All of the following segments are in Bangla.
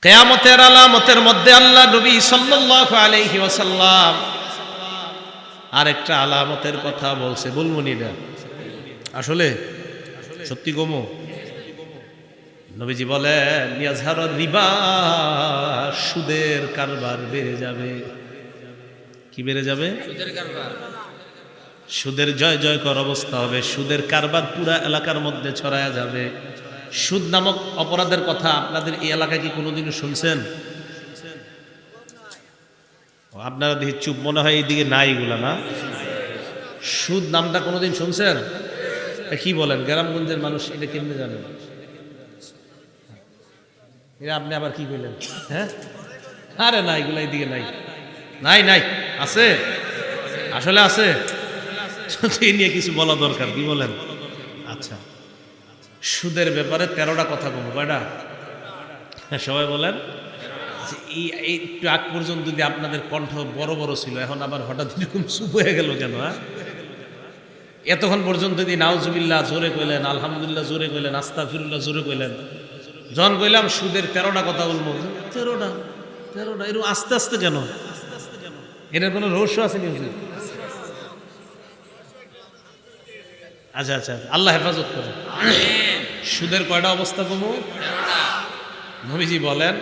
কিয়ামতের আলামতের মধ্যে আল্লাহ নবী সাল্লাল্লাহু আলাইহি ওয়াসাল্লাম আরেকটা আলামতের কথা বলছে। বলবনি না আসলে সত্যি গমো। নবীজি বলেন ইয়াজহারুর রিবা, সুদের কারবার বেড়ে যাবে। কি বেড়ে যাবে? সুদের কারবার। সুদের জয় জয়কর অবস্থা হবে, সুদের কারবার পুরা এলাকার মধ্যে ছড়ায়া যাবে। সুদ নামক অপরাধের কথা আপনাদের এই এলাকায় কি কোনোদিনও শুনছেন? আপনারা দেখি চুপ, মনে হয় এইদিকে নাই এগুলা না। সুদ নামটা কোনোদিন শুনছেন? কি বলেন, গ্রামগঞ্জের মানুষ এটা কেমনে জানেন? এটা আপনি আবার কি বললেন? হ্যাঁ, আরে না, এগুলা এইদিকে নাই। নাই নাই, আছে, আসলে আছে। এই নিয়ে কিছু বলা দরকার, কি বলেন? আচ্ছা, সুদের ব্যাপারে 13টা কথা বলবো। কয়টা? সবাই বলেন। একটু আগ পর্যন্ত যদি আপনাদের কণ্ঠ বড় বড় ছিল, এখন আবার হঠাৎ এরকম চুপ হয়ে গেল কেন? এতক্ষণ পর্যন্ত যদি নাউজুবিল্লাহ জোরে কইলেন, আলহামদুলিল্লাহ জোরে কইলেন, আস্তাগফিরুল্লাহ জোরে কইলেন, যখন কইলাম সুদের 13টা কথা বলবো, 13টা এরকম আস্তে আস্তে কেন? এটার কোনো রহস্য আছে নি? আচ্ছা আচ্ছা, আল্লাহ হেফাজত করে। সুদের কয়টা অবস্থা কমু? নবীজি বলেন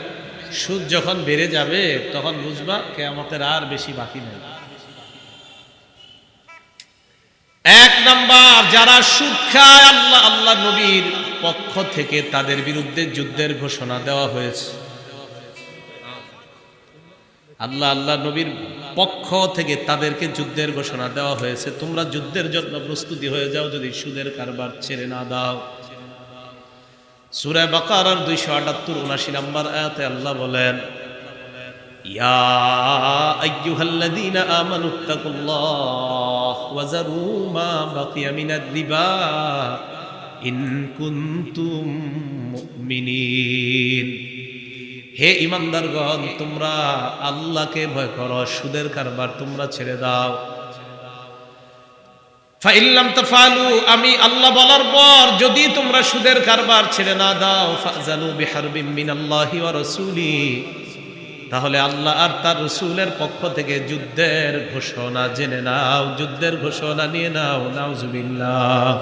সুদ যখন বেড়ে যাবে তখন বুঝবা কিয়ামতের আর বেশি বাকি নেই। এক নাম্বার, যারা সুদ খায় আল্লাহ নবীর পক্ষ থেকে তাদের বিরুদ্ধে যুদ্ধের ঘোষণা দেওয়া হয়েছে। আল্লাহ নবীর পক্ষ থেকে তাদেরকে যুদ্ধের ঘোষণা দেওয়া হয়েছে। তোমরা যুদ্ধের জন্য প্রস্তুতি হয়ে যাও যদি সুদের কারবার ছেড়ে না দাও। সূরা বাকারার 278-79 নম্বর আয়াতে আল্লাহ বলেন, ইয়া আইয়ুহাল্লাযীনা আমানুত্তাকুল্লাহ ওয়া যারু মা বাকিয়া মিনার রিবা ইন কুনতুম মুমিনিন। হে ইমানদারগণ, তোমরা আল্লাহকে ভয় করো, সুদের কারবার তোমরা ছেড়ে দাও। ফাইল্লাম তাফআলু, আমি আল্লাহ বলার পর যদি তোমরা সুদের কারবার ছেড়ে না দাও, ফাজানু বিহারবিম মিনাল্লাহি ওয়া রাসূলি, তাহলে আল্লাহ আর তার রাসূলের পক্ষ থেকে যুদ্ধের ঘোষণা জেনে নাও, যুদ্ধের ঘোষণা নিয়ে নাও। নাউজুবিল্লাহ।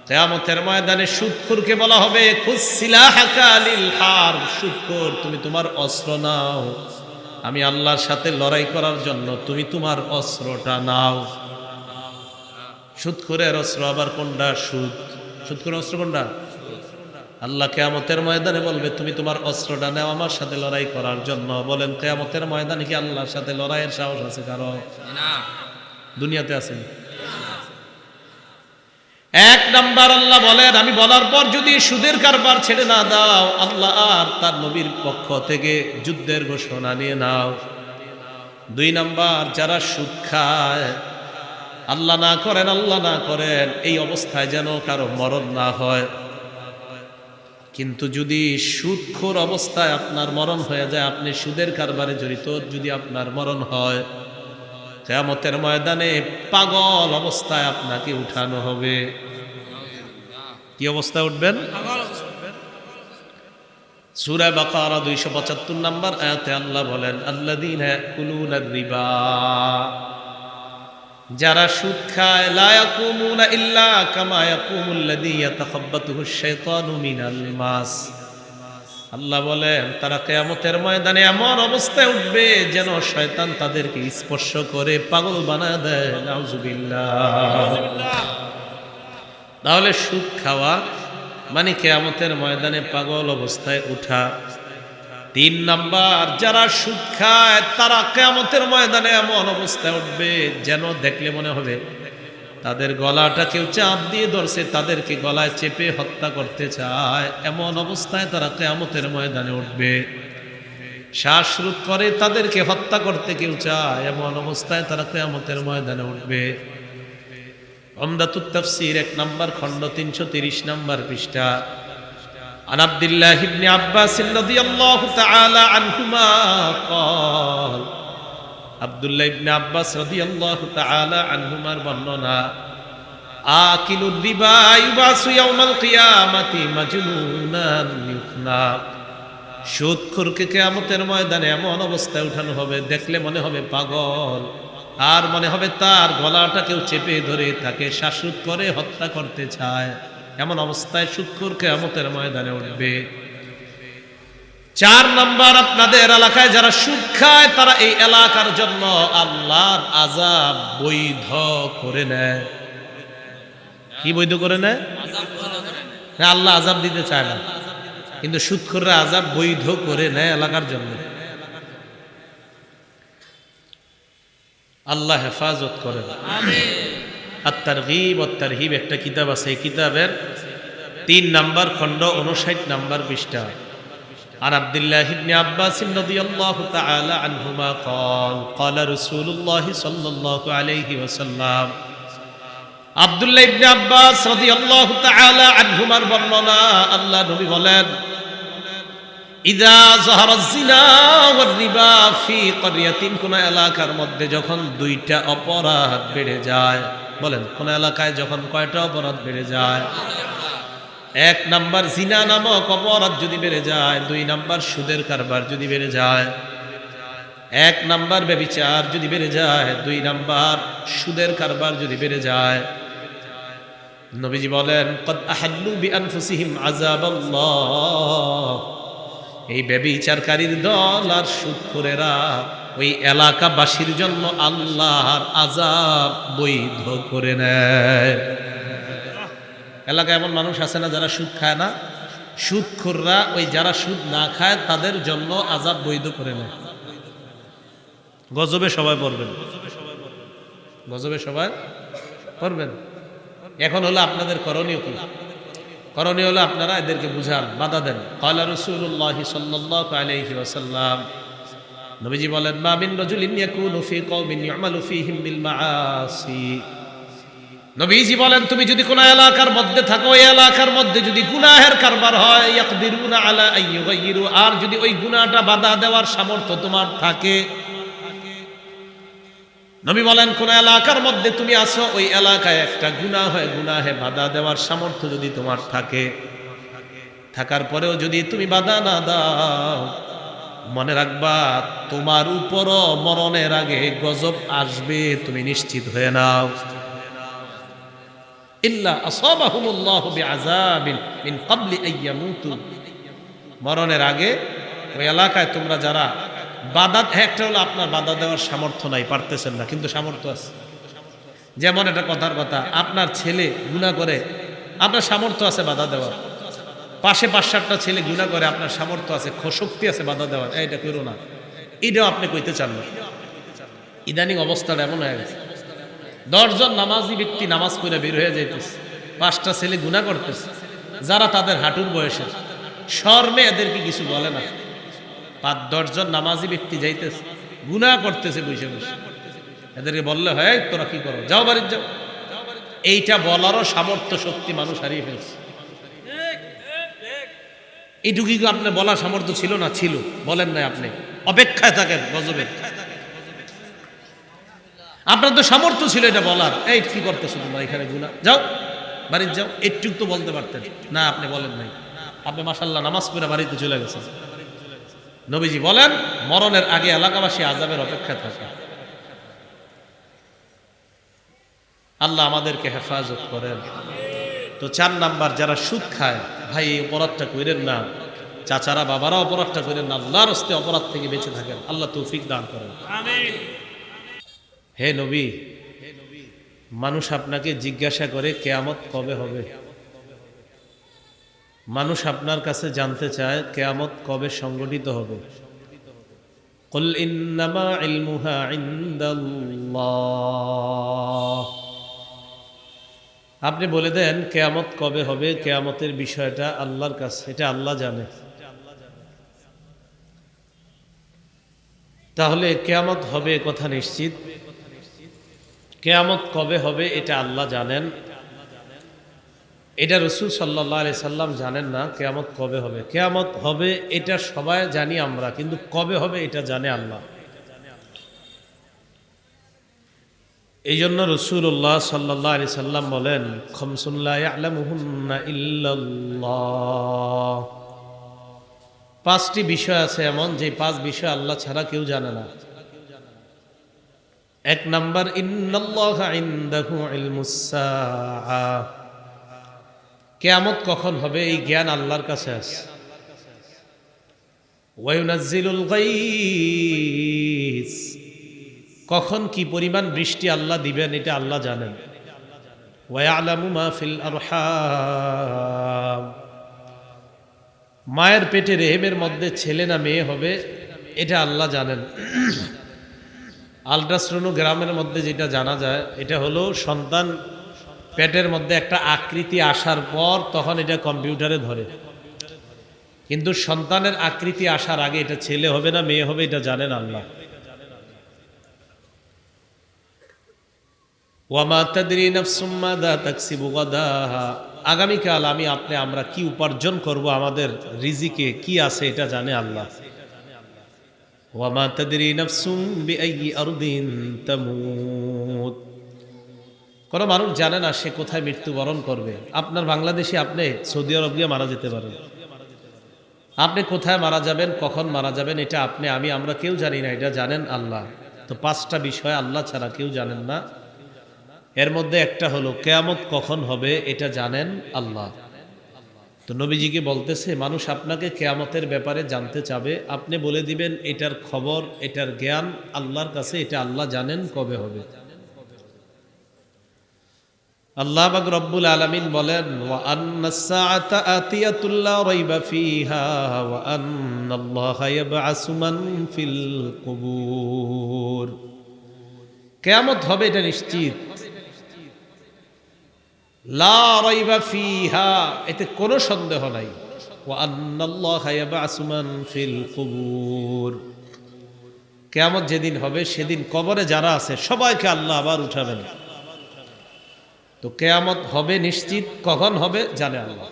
কিয়ামতের ময়দানে সুদখোরকে বলা হবে খুসসিলাহাকা লিল হারব, সুদখোর তুমি তোমার অস্ত্র নাও, আমি আল্লাহর সাথে লড়াই করার জন্য তুমি তোমার অস্ত্রটা নাও। সুদখোরের অস্ত্র আবার কোনটা? সুদখোরের অস্ত্র কোনটা? আল্লাহ কিয়ামতের ময়দানে বলবে তুমি তোমার অস্ত্রটা নাও আমার সাথে লড়াই করার জন্য। বলেন কিয়ামতের ময়দানে কি আল্লাহর সাথে লড়াইয়ের সাহস আছে কারো? না, দুনিয়াতে আছে। এক নাম্বার, আল্লাহ বলেন আমি বলার পর যদি সুদের কারবার ছেড়ে না দাও, আল্লাহ আর তার নবীর পক্ষ থেকে যুদ্ধের ঘোষণা নিয়ে নাও। 2 নাম্বার, যারা সুদ খায়, আল্লাহ না করেন এই অবস্থায় যেন কারো মরণ না হয়। কিন্তু যদি সুদখোর অবস্থায় আপনার মরণ হয়ে যায়, আপনি সুদের কারবারে জড়িত যদি আপনার মরণ হয়, কিয়ামতের ময়দানে পাগল অবস্থায় আপনাকে উঠানো হবে। কি অবস্থায় উঠবেন? সূরা বাকারা 275 নম্বর আয়াতে আল্লাহ বলেন, আল্লাযীনা ইয়াকুলুনার রিবা, যারা সুদ খায়, লা ইয়াকুমুনা ইল্লা কামা ইয়াকুমুল্লাযী ইয়াতাখাব্বাতুহুশ শাইতানু মিনাল মাস। আল্লাহ বলেন তারা কিয়ামতের ময়দানে এমন অবস্থায় উঠবে যেন শয়তান তাদেরকে স্পর্শ করে পাগল বানায় দেয়। নাউজুবিল্লাহ। তাহলে সুদ খাওয়া মানে কিয়ামতের ময়দানে পাগল অবস্থায় উঠা। 3 নাম্বার, যারা সুদ খায় তারা কিয়ামতের ময়দানে এমন অবস্থায় উঠবে যেন দেখলে মনে হবে তাদের গলাটা কেউ চাপ দিয়ে ধরছে, তাদেরকে গলায় চেপে হত্যা করতে চায়। এমন অবস্থায় তারা কিয়ামতের ময়দানে উঠবে। শ্বাসরোধ করে তাদেরকে হত্যা করতে কেউ চায়, এমন অবস্থায় তারা কিয়ামতের ময়দানে উঠবে। উমদাতুত তাফসীর 1 নম্বর খণ্ড 330 নম্বর পৃষ্ঠা। আন আব্দুল্লাহ ইবনে আব্বাস রাদিয়াল্লাহু তাআলা আনহুমা قال, আব্দুল্লাহ ইবনে আব্বাস রাদিয়াল্লাহু তাআলা আনহুমার বর্ণনা, আকিলুর রিবা ইউবাসু ইয়াউমাল কিয়ামাতি মাজনুনান ইউফনা। সুদখোরকে কিয়ামতের ময়দানে এমন অবস্থায় উঠানো হবে, দেখলে মনে হবে পাগল, আর মনে হবে তার গলাটা কেউ চেপে ধরে তাকে শ্বাসরোধ করে হত্যা করতে চায়। এমন অবস্থায় সুদখোর কিয়ামতের ময়দানে উঠবে। 4 নাম্বার, আপনাদের এলাকায় যারা সুদ খায় তারা এই এলাকার জন্য আল্লাহর আযাব বৈধ করে নেয়। কি বৈধ করে নেয়? হ্যাঁ, আল্লাহ আযাব দিতে চায় না, কিন্তু সুদখোররা আযাব বৈধ করে নেয় এলাকার জন্য। আল্লাহ হেফাজত করেন। আত-তারগীব ওয়াত-তারহীব একটা কিতাব আছে, এই কিতাবের 3 নাম্বার খণ্ড 59 নাম্বার পৃষ্ঠা। আর আব্দুল্লাহ ইবনে আব্বাস রাদিয়াল্লাহু তাআলা আনহুমা قال رسول الله সাল্লাল্লাহু আলাইহি ওয়াসাল্লাম, আব্দুল্লাহ ইবনে আব্বাস রাদিয়াল্লাহু তাআলা আনহুমার বর্ণনা, আল্লাহ নবী বলেন, ইযা যাহারা যিনা ওয়ার রিবা ফি ক্বরিয়াতিন, কোন এলাকার মধ্যে যখন 2টা অপরাধ বেড়ে যায়। বলেন, কোন এলাকায় যখন কয়টা অপরাধ বেড়ে যায়? 1 নাম্বার জিনা নামক অপরাধ যদি বেড়ে যায়, 2 নাম্বার সুদের কারবার যদি বেড়ে যায়, 1 নাম্বার ব্যভিচার যদি বেড়ে যায়, 2 নাম্বার সুদের কারবার যদি বেড়ে যায়, নবীজি বলেন, কদ আহাল্লু বিআনফুসিহিম আযাবাল্লাহ, এই ব্যভিচারকারীর দল আর সুদখোরেরা ওই এলাকাবাসীর জন্য আল্লাহর আযাব বৈধ করে নেয়। এলাকায় এমন মানুষ আছে না যারা সুদ খায় না? সুদখোররা ওই যারা সুদ না খায় তাদের জন্য আযাব বৈধ করে নেয়। গজবে সবাই পড়বেন, গজবে সবাই পড়বেন। এখন হলো আপনাদের করণীয় কি? করণীয় হলো আপনারা এদেরকে বুঝান, বাধা দেন। ক্বালা রাসূলুল্লাহ সাল্লাল্লাহু আলাইহি ওয়াসাল্লাম, নবীজি বলেন, মা মিন রাজুলিন ইয়াকুনু ফি কওমিন ইউমালু ফীহিম বিল মাআসি, নবীজি বলেন, তুমি যদি কোন এলাকার মধ্যে থাকো, ওই এলাকার মধ্যে যদি গুনাহের কারবার হয়, ইয়াকদিরুনা আলা আইয়ুগাইয়িরু, আর যদি ওই গুনাহটা বাধা দেওয়ার সামর্থ্য তোমার থাকে। নবী বলেন, কোন এলাকার মধ্যে তুমি আসো, ওই এলাকায় একটা গুনাহ হয়, গুনাহে বাধা দেওয়ার সামর্থ্য যদি তোমার থাকে, থাকার পরেও যদি তুমি বাধা না দাও, মনে রাখবা তোমার উপরও মরণের আগে গজব আসবে, তুমি নিশ্চিত হয়ে নাও। ইল্লা আসাবাহুমুল্লাহু বিআযাবিন মিন ক্বাবলি আইয়ামুতু, মরণের আগে ওই এলাকায় তোমরা যারা বাধা, একটা হলো আপনার বাধা দেওয়ার সামর্থ্য নাই, পারতেছেন না, কিন্তু সামর্থ্য আছে। যেমন এটা কথার কথা, আপনার ছেলে গুনাহ করে, আপনার সামর্থ্য আছে বাধা দেওয়ার, পাশে 5-7টা ছেলে গুনাহ করে, আপনার সামর্থ্য আছে, শক্তি আছে বাধা দেওয়ার, এইটা করো না, এটাও আপনি কইতে চান না। ইদানিং অবস্থাটা এমন হয়ে গেছে, 10 জন নামাজি ব্যক্তি নামাজ পড়ে বের হয়ে যাইতেছে, 5টা ছেলে গুনাহ করতেছে, যারা তাদের হাঁটুর বয়সের, শর্মে এদেরকে কিছু বলে না। 5-10 জন নামাজি ব্যক্তি যাইতেছে, গুনাহ করতেছে বসে বসে, এদেরকে বললে হয়, তোরা কি করো, যাও বাড়িতে যাও। এইটা বলারও সামর্থ্য শক্তি মানুষ হারিয়ে ফেলছে। এইটুকু কি আপনার বলার সামর্থ্য ছিল না? ছিল, বলেন নাই, আপনি অপেক্ষায় থাকেন গজবের। আপনার তো সামর্থ্য ছিল এটা বলার, এই কি করতেছো তোমরা এখানে গুনাহ, যাও বাড়িতে যাও, একটু তো বলতে পারতেন না, আপনি বলেন নাই। আপনি মাশাআল্লাহ নামাজ পড়ে বাড়িতে চলে গেছেন। নবীজি বলেন, মরণের আগে এলাকাবাসী আযাবের অপেক্ষায় থাকে। আল্লাহ আমাদেরকে হেফাজত করেন। তো 4 নাম্বার, যারা সুদ খায়, ভাই এই অপরাধটা করেন না, চাচারা বাবারা অপরাধটা করেন না, আল্লাহর হস্তে অপরাধ থেকে বেঁচে থাকেন, আল্লাহ তৌফিক দান করেন। আমিন। হে নবী, মানুষ আপনাকে জিজ্ঞাসা করে কিয়ামত কবে হবে, মানুষ আপনার কাছে জানতে চায় কিয়ামত কবে সংগঠিত হবে। কুল ইন্নামা ইলমুহা ইনদাল্লাহ, আপনি বলে দেন কিয়ামত কবে হবে, কিয়ামতের বিষয়টা আল্লাহর কাছে, এটা আল্লাহ জানে। তাহলে কিয়ামত হবে কথা নিশ্চিত, কিয়ামত কবে হবে এটা আল্লাহ জানেন, এটা রাসূল সাল্লাল্লাহু আলাইহি সাল্লাম জানেন না। কিয়ামত কবে হবে, কিয়ামত হবে এটা সবাই জানি আমরা, কিন্তু কবে হবে এটা জানে আল্লাহ। এই জন্য রাসূলুল্লাহ সাল্লাল্লাহু আলাইহি সাল্লাম বলেন, খামসুন লা ইয়ালামুহুন্না ইল্লাল্লাহ, পাঁচটি বিষয় আছে এমন যে পাঁচ বিষয় আল্লাহ ছাড়া কেউ জানে না। এক নাম্বার, ইন্নাল্লাহা ইনদাহু ইলমুস সাআহ, কিয়ামত কখন হবে এই জ্ঞান আল্লাহর কাছে আছে। ওয়া ইউনাজ্জিলুল গায়স, কখন কি পরিমাণ বৃষ্টি আল্লাহ দিবেন এটা আল্লাহ জানেন। ওয়া ইয়ালামু মা ফিল আরহাম, মায়ের পেটে রেহেমের মধ্যে ছেলে না মেয়ে হবে এটা আল্লাহ জানেন। আলট্রাসোনোগ্রামের মধ্যে যেটা জানা যায় এটা হলো সন্তান পেটের মধ্যে একটা আকৃতি আসার পর তখন এটা কম্পিউটারে ধরে, কিন্তু সন্তানের আকৃতি আসার আগে এটা ছেলে হবে না মেয়ে হবে এটা জানেন আল্লাহ। ওয়ামা তাদরি নাফসুম মাযা তাকসিবু গাদা, আগামীকাল আমরা কি উপার্জন করব, আমাদের রিজিকে কি আছে এটা জানে আল্লাহ। ওয়ামা তাদরি নাফসুম বিআইয়ি আরদিন তামুত, কোন মানুষ জানে না সে কোথায় মৃত্যুবরণ করবে। আপনার বাংলাদেশে আপনি সৌদি আরব গিয়ে মারা যেতে পারেন, আপনি কোথায় মারা যাবেন কখন মারা যাবেন এটা আমরা কেউ জানি না, এটা জানেন আল্লাহ। তো পাঁচটা বিষয় আল্লাহ ছাড়া কেউ জানেন না। এর মধ্যে একটা হলো কিয়ামত কখন হবে এটা জানেন আল্লাহ। তো নবীজিকে বলতেছে মানুষ আপনাকে কিয়ামতের ব্যাপারে জানতে চাবে, আপনি বলে দিবেন এটার খবর এটার জ্ঞান আল্লাহর কাছে, এটা আল্লাহ জানেন কবে হবে। আল্লাহ পাক রব্বুল আলামিন বলেন ওয়া আন্নাস সাআতা আতিয়াতুল লা রাইবা ফিহা ওয়া আন্নাল্লাহা ইয়াবআসু মান ফিল কুবুর, কিয়ামত হবে এটা নিশ্চিত। লা রাইবা ফিহা, এতে কোনো সন্দেহ নাই। ওয়া আন্নাল্লাহা ইয়াবআসু মান ফিল কুবুর, কিয়ামত যেদিন হবে সেদিন কবরে যারা আছে সবাইকে আল্লাহ আবার উঠাবেন। তো কিয়ামত হবে নিশ্চিত, কখন হবে জানে আল্লাহ।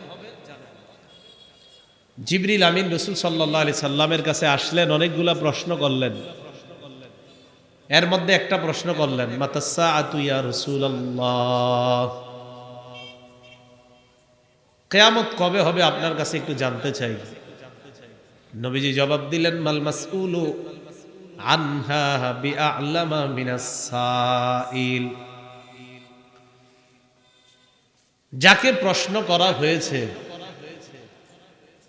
জিবরিল আমিন রাসূল সাল্লাল্লাহু আলাইহি সাল্লামের কাছে আসলেন, অনেকগুলা প্রশ্ন করলেন। এর মধ্যে একটা প্রশ্ন করলেন, মাতাস সাআতু ইয়া রাসূলুল্লাহ, কিয়ামত কবে হবে আপনার কাছে একটু জানতে চাই। নবীজি জবাব দিলেন, মাল মাসউলু আনহা বিআ'লামা মিনাস সাইল, যাকে প্রশ্ন করা হয়েছে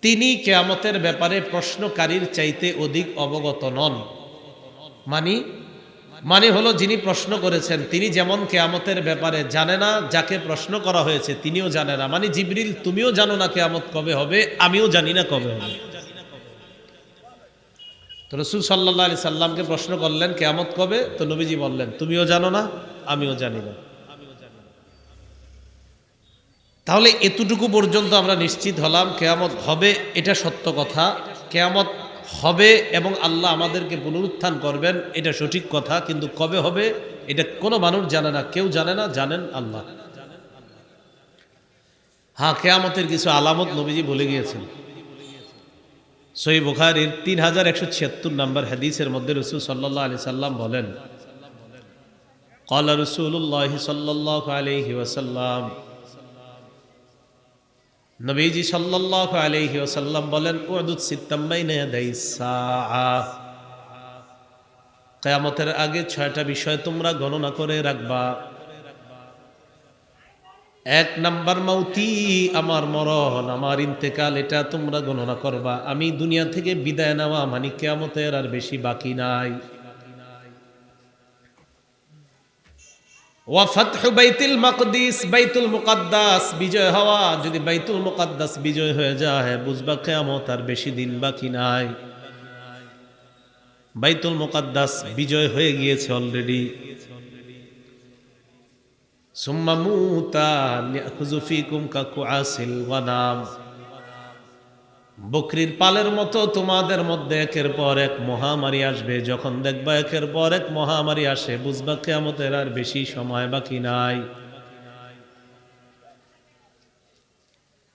তিনি কিয়ামতের ব্যাপারে প্রশ্নকারীর চাইতে অধিক অবগত নন। মানে হলো যিনি প্রশ্ন করেছেন তিনি যেমন কিয়ামতের ব্যাপারে জানে না, যাকে প্রশ্ন করা হয়েছে তিনিও জানে না। মানে জিবরিল তুমিও জানো না কিয়ামত কবে হবে, আমিও জানি না কবে হবে। তো রাসূল সাল্লাল্লাহু আলাইহি সাল্লামকে প্রশ্ন করলেন কিয়ামত কবে, তো নবীজি বললেন তুমিও জানো না আমিও জানি না। তাহলে এতটুকু পর্যন্ত আমরা নিশ্চিত হলাম কিয়ামত হবে, এটা সত্য কথা। কিয়ামত হবে এবং আল্লাহ আমাদেরকে পুনরুত্থান করবেন, এটা সঠিক কথা। কিন্তু কবে হবে এটা কোনো মানুষ জানে না, কেউ জানে না, জানেন আল্লাহ। হ্যাঁ, কিয়ামতের কিছু আলামত নবীজি বলে গিয়েছেন। সহিহ বুখারীর 3176 নম্বর হাদিসের মধ্যে রাসূল সাল্লাল্লাহু আলাইহি সাল্লাম বলেন, ক্বালা রাসূলুল্লাহ সাল্লাল্লাহু আলাইহি ওয়াসাল্লাম, নবীজি সাল্লাল্লাহু আলাইহি ওয়াসাল্লাম বলেন, উদুদ সিত্তাম বাইনা ইয়াদাইস সাআহ, কিয়ামতের আগে 6টা বিষয় তোমরা গণনা করে রাখবা। এক নাম্বার মাউতি, আমার মরণ, আমার ইন্তেকাল, এটা তোমরা গণনা করবা। আমি দুনিয়া থেকে বিদায় নেওয়া মানে কিয়ামতের আর বেশি বাকি নাই। ওয়া ফাতহু বাইতুল মাকদিস, বাইতুল মুকাদ্দাস বিজয় হওয়া, যদি বাইতুল মুকাদ্দাস বিজয় হয়ে যায় বুঝবা কিয়ামত আর বেশি দিন বাকি নাই। বাইতুল মুকাদ্দাস বিজয় হয়ে গিয়েছে অলরেডি। সুম্মা মুতা ইয়াখুযু ফীকুম কাকুআসিল ওয়ানাম, বকরির পালের মতো তোমাদের মধ্যে একের পর এক মহামারী আসবে। যখন দেখবা একের পর এক মহামারী আসে বুঝবা কিয়ামতের আর বেশি সময় বাকি নাই।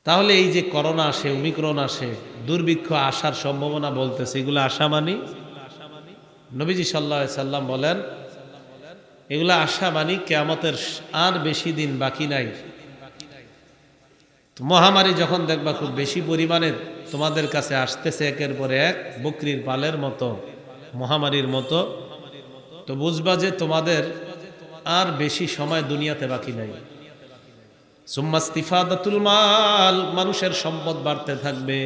তাহলে এই যে করোনা আসে, ওমিক্রন আসে, দুর্ভিক্ষ আসার সম্ভাবনা বলতেছে, এগুলো আশা মানি? নবীজি সাল্লাল্লাহু আলাইহি সাল্লাম বলেন এগুলো আশা মানি, কিয়ামতের আর বেশি দিন বাকি নাই। মহামারী যখন দেখবা খুব বেশি পরিমাণে তোমাদের কাছে আসতেছে একের পর এক বকরির পালের মতো, মহামারীর মতো, তো বুঝবা যে তোমাদের আর বেশি সময় দুনিয়াতে বাকি নাই। সুম্মাস্তিফাদাতুল মাল, মানুষের সম্পদ বাড়তে থাকবে।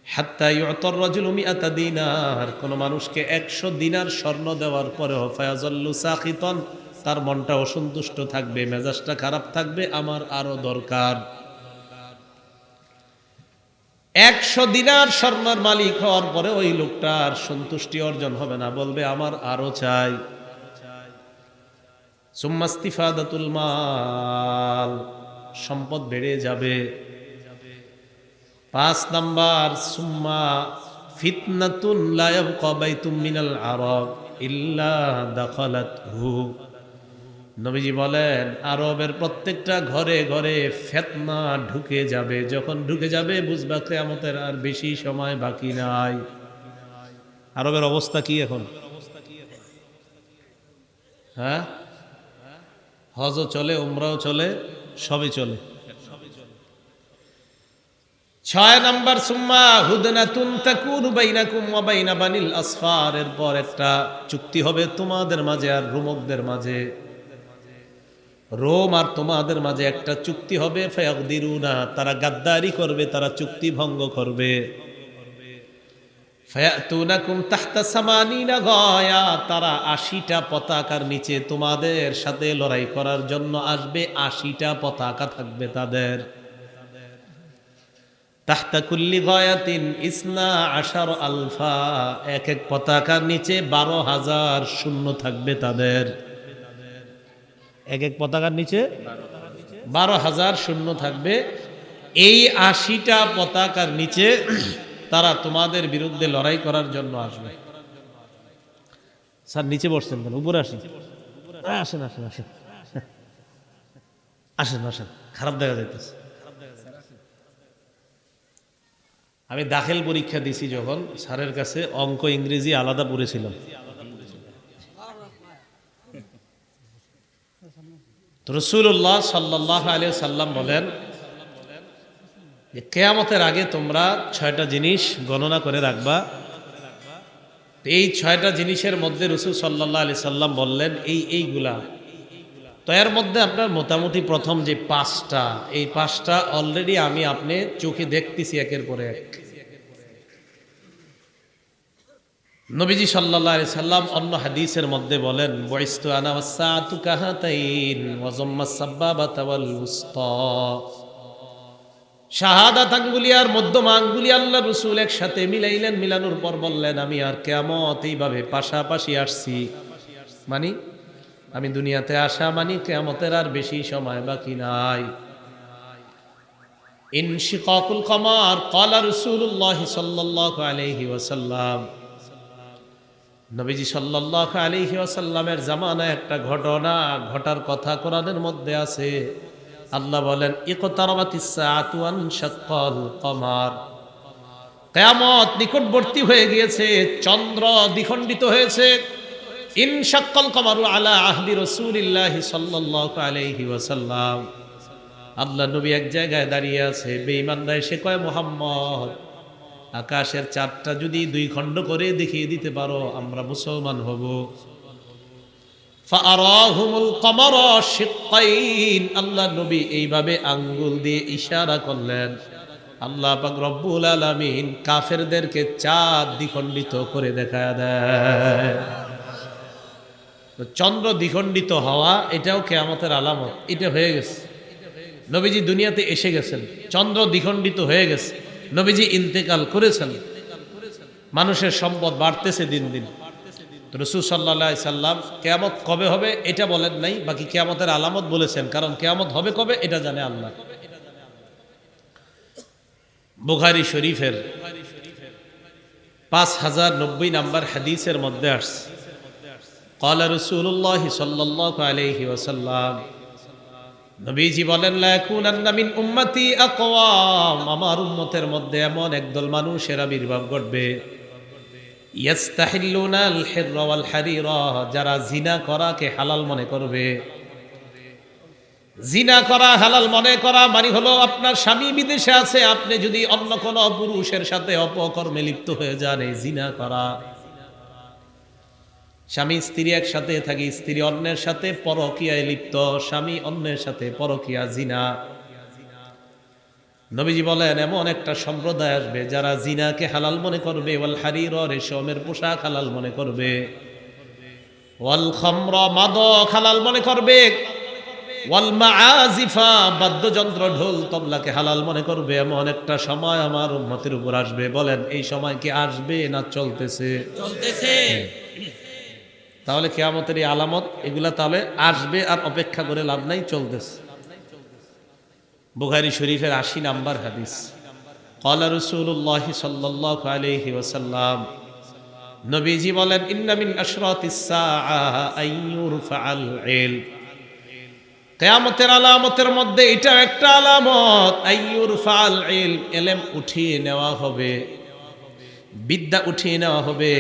হাত্তা ইউতার রাজুলু মিআতা দিনার, কোন মানুষকে 100 দিনার স্বর্ণ দেওয়ার পরেও ফায়াজাল্লু সাখিতান, তার মনটা অসন্তুষ্ট থাকবে, মেজাজটা খারাপ থাকবে, আমার আরো দরকার। 100 দিনার স্বর্ণের মালিক হওয়ার পরে ওই লোকটার সন্তুষ্টি অর্জন হবে না, বলবে আমার আরো চাই। সুম্মাস্তিফাদাতুল মাল, সম্পদ বেড়ে যাবে। 5 নাম্বার, সুম্মা ফিতনাতুন লা ইয়াবকা বাইতুম মিনাল আরব ইল্লা দাখালাতহু। নবীজি বলেন আরবের প্রত্যেকটা ঘরে ঘরে ফিতনা ঢুকে যাবে। যখন ঢুকে যাবে বুঝবা কিয়ামতের আর বেশি সময় বাকি নাই। আরবের অবস্থা কি এখন? হ্যাঁ, হজও চলে, উমরাও চলে, সবই চলে। 6 নাম্বার, সুম্মা হুদনাতুন তাকুনু বাইনাকুম ওয়া বাইনা বানিল আসফার, এরপর একটা চুক্তি হবে তোমাদের মাঝে আর রোমকদের মাঝে। রোম আর তোমাদের মাঝে একটা চুক্তি হবে। ফায়াকদিরুনা, তারা গাদ্দারি করবে, তারা চুক্তি ভঙ্গ করবে। ফায়াতুনাকুম তাহতা সামানিনা গায়া, তারা 80টা পতাকার নিচে তোমাদের সাথে লড়াই করার জন্য আসবে। 80টা পতাকা থাকবে তাদের। তাহতা কুল্লি গায়াতিন ইসনা আশার আলফা, এক এক পতাকার নিচে 12,000 সৈন্য থাকবে তাদের। এক এক পতাকার নিচে 12,000 সৈন্য থাকবে। এই 80টা পতাকার নিচে তারা তোমাদের বিরুদ্ধে লড়াই করার জন্য আসবে। স্যার নিচে বসছেন কেন? উপরে আসেন। আসেন আসেন আসেন আসেন আসেন, খারাপ দেখা যাইতেছে। আমি দাখিল পরীক্ষা দিছি যখন, স্যারের কাছে অঙ্ক ইংরেজি আলাদা পড়েছিলাম। রাসূলুল্লাহ সাল্লাল্লাহু আলাইহি সাল্লাম বলেন যে কিয়ামতের আগে তোমরা 6টা জিনিস গণনা করে রাখবা। এই 6টা জিনিসের মধ্যে রাসূল সাল্লাল্লাহু আলাইহি সাল্লাম বললেন এইগুলা। তো এর মধ্যে আপনার মোটামুটি প্রথম যে 5টা, এই 5টা অলরেডি আমি আপনি চোখে দেখতেছি একের পর এক। নবীজি সাল্লাল্লাহু আলাইহি সাল্লাম অন্য হাদিসের মধ্যে বলেন বুইস্তু আনা ওয়াসসাআতু কাহাতাইন ওয়া যাম্মাস সাব্বাবাতা ওয়াল উসতা। শাহাদাত আঙ্গুলি আর মধ্যম আঙ্গুলি আল্লাহ রাসূল একসাথে মিলাইলেন, মিলানোর পর বললেন আমি আর কিয়ামত এইভাবে পাশাপাশি আসছি। মানে আমি দুনিয়াতে আসা মানে কিয়ামতের আর বেশি সময় বাকি নাই। ইনশিকাকুল কমার, ক্বালা রাসূলুল্লাহ সাল্লাল্লাহু আলাইহি ওয়াসাল্লাম। নবীজি সাল্লাল্লাহু আলাইহি ওয়াসাল্লামের জামানায় একটা ঘটনা ঘটার কথা কোরআনের মধ্যে আছে। আল্লাহ বলেন ইকতারাবাতিস সাআতু ওয়ানশাক্কাল কমার, কিয়ামত নিকটবর্তী হয়ে গিয়েছে, চন্দ্র দ্বিখণ্ডিত হয়েছে। ইনশাক্কাল কমারু আলা আহদি রাসূলিল্লাহ সাল্লাল্লাহু আলাইহি ওয়াসাল্লাম। আল্লাহ নবী এক জায়গায় দাঁড়িয়ে আছে, বেঈমানরা এসে কয় মুহাম্মদ আকাশের চাঁদটা যদি 2 খণ্ড করে দেখিয়ে দিতে পারো আমরা মুসলমান হব। ফাআরাহুমুল কমারা শিক্কাইন, আল্লাহ নবী এইভাবে আঙ্গুল দিয়ে ইশারা করলেন। আল্লাহ পাক রব্বুল আলামিন কাফেরদেরকে চাঁদ দ্বিখণ্ডিত করে দেখায় দেয়। তো চন্দ্র দ্বিখণ্ডিত হওয়া এটাও কিয়ামতের আলামত। এটা হয়ে গেছে, নবীজি দুনিয়াতে এসে গেছেন, চন্দ্র দ্বিখণ্ডিত হয়ে গেছে, নবীজি ইন্তেকাল করেছেন, মানুষের সম্পদ বাড়তেছে দিন দিন। তো রাসূল সাল্লাল্লাহু আলাইহি সাল্লাম কিয়ামত কবে হবে এটা বলেন নাই, বাকি কিয়ামতের আলামত বলেছেন, কারণ কিয়ামত হবে কবে এটা জানে আল্লাহ। বুখারী শরীফের 5090 নাম্বার হাদিসের মধ্যে আসছে ক্বালা রাসূলুল্লাহ সাল্লাল্লাহু আলাইহি ওয়াসাল্লাম, নবীজি বলেন লা ইয়াকুনান্না মিন উম্মতি আকওয়াম, আমার উম্মতের মধ্যে এমন একদল মানুষের আবির্ভাব ঘটবে ইয়াস্তাহিল্লুনা আল হিররা ওয়াল হারিরা, যারা জিনা করাকে হালাল মনে করবে। জিনা করা হালাল মনে করা মানে হলো আপনার স্বামী বিদেশে আছে, আপনি যদি অন্য কোনো পুরুষের সাথে অপকর্মে লিপ্ত হয়ে যান, এই জিনা করা। স্বামী স্ত্রী একসাথে থাকি, স্ত্রী অন্যের সাথে পরকীয়ায় লিপ্ত, স্বামী অন্যের সাথে পরকীয়া, জিনা। নবীজি বলেন এমন একটা সম্প্রদায় আসবে যারা জিনাকে হালাল মনে করবে, ওয়াল হারির, রেশমের পোশাক হালাল মনে করবে, ওয়াল খামর, মাদক হালাল মনে করবে, ওয়াল মাআজিফা, বাদ্যযন্ত্র ঢোল তবলাকে হালাল মনে করবে। এমন একটা সময় আমার উম্মতের উপর আসবে। বলেন এই সময় কি আসবে না চলতেছে? চলতেছে। তাহলে কিয়ামতের এই আলামত এগুলা তাহলে আসবে, আর অপেক্ষা করে লাভ নাই, চলতেছে। বুখারী শরীফের ৮০ নম্বর হাদিস, ক্বালা রাসূলুল্লাহ সাল্লাল্লাহু আলাইহি ওয়াসাল্লাম, নবীজি বলেন ইন্না মিন আশরাতিস সাআ আইয়ুরফাআল ইলম, কিয়ামতের আলামতের মধ্যে এটা একটা আলামত, আইয়ুরফাআল ইলম, ইলম উঠিয়ে নেওয়া হবে, বিদ্যা উঠিয়ে নেওয়া হবে,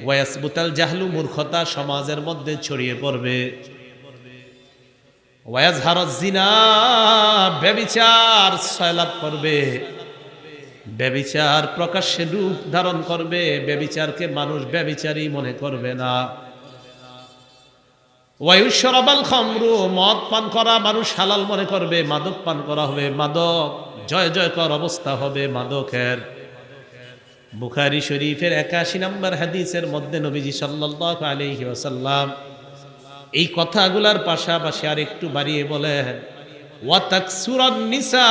ওয়ায়াসবুতাল জাহলু, মূর্খতা সমাজের মধ্যে ছড়িয়ে পড়বে, ওয়াজহারাজ জিনা, ব্যভিচার সয়লাভ করবে, ব্যভিচার প্রকাশ্যে রূপ ধারণ করবে, ব্যভিচারকে মানুষ ব্যভিচারী মনে করবে না, ওয়ায়ুশরাবাল খামরু, মদ পান করা মানুষ হালাল মনে করবে, মাদক পান করা হবে, মাদক জয় জয়কর অবস্থা হবে মাদকের। বুখারী শরীফের ৮১ নম্বর হাদিসের মধ্যে নবীজি সাল্লাল্লাহু আলাইহি ওয়াসাল্লাম এই কথাগুলার পাশাপাশি আর একটু বাড়িয়ে বলেন, ওয়া তাকসুরান নিসা,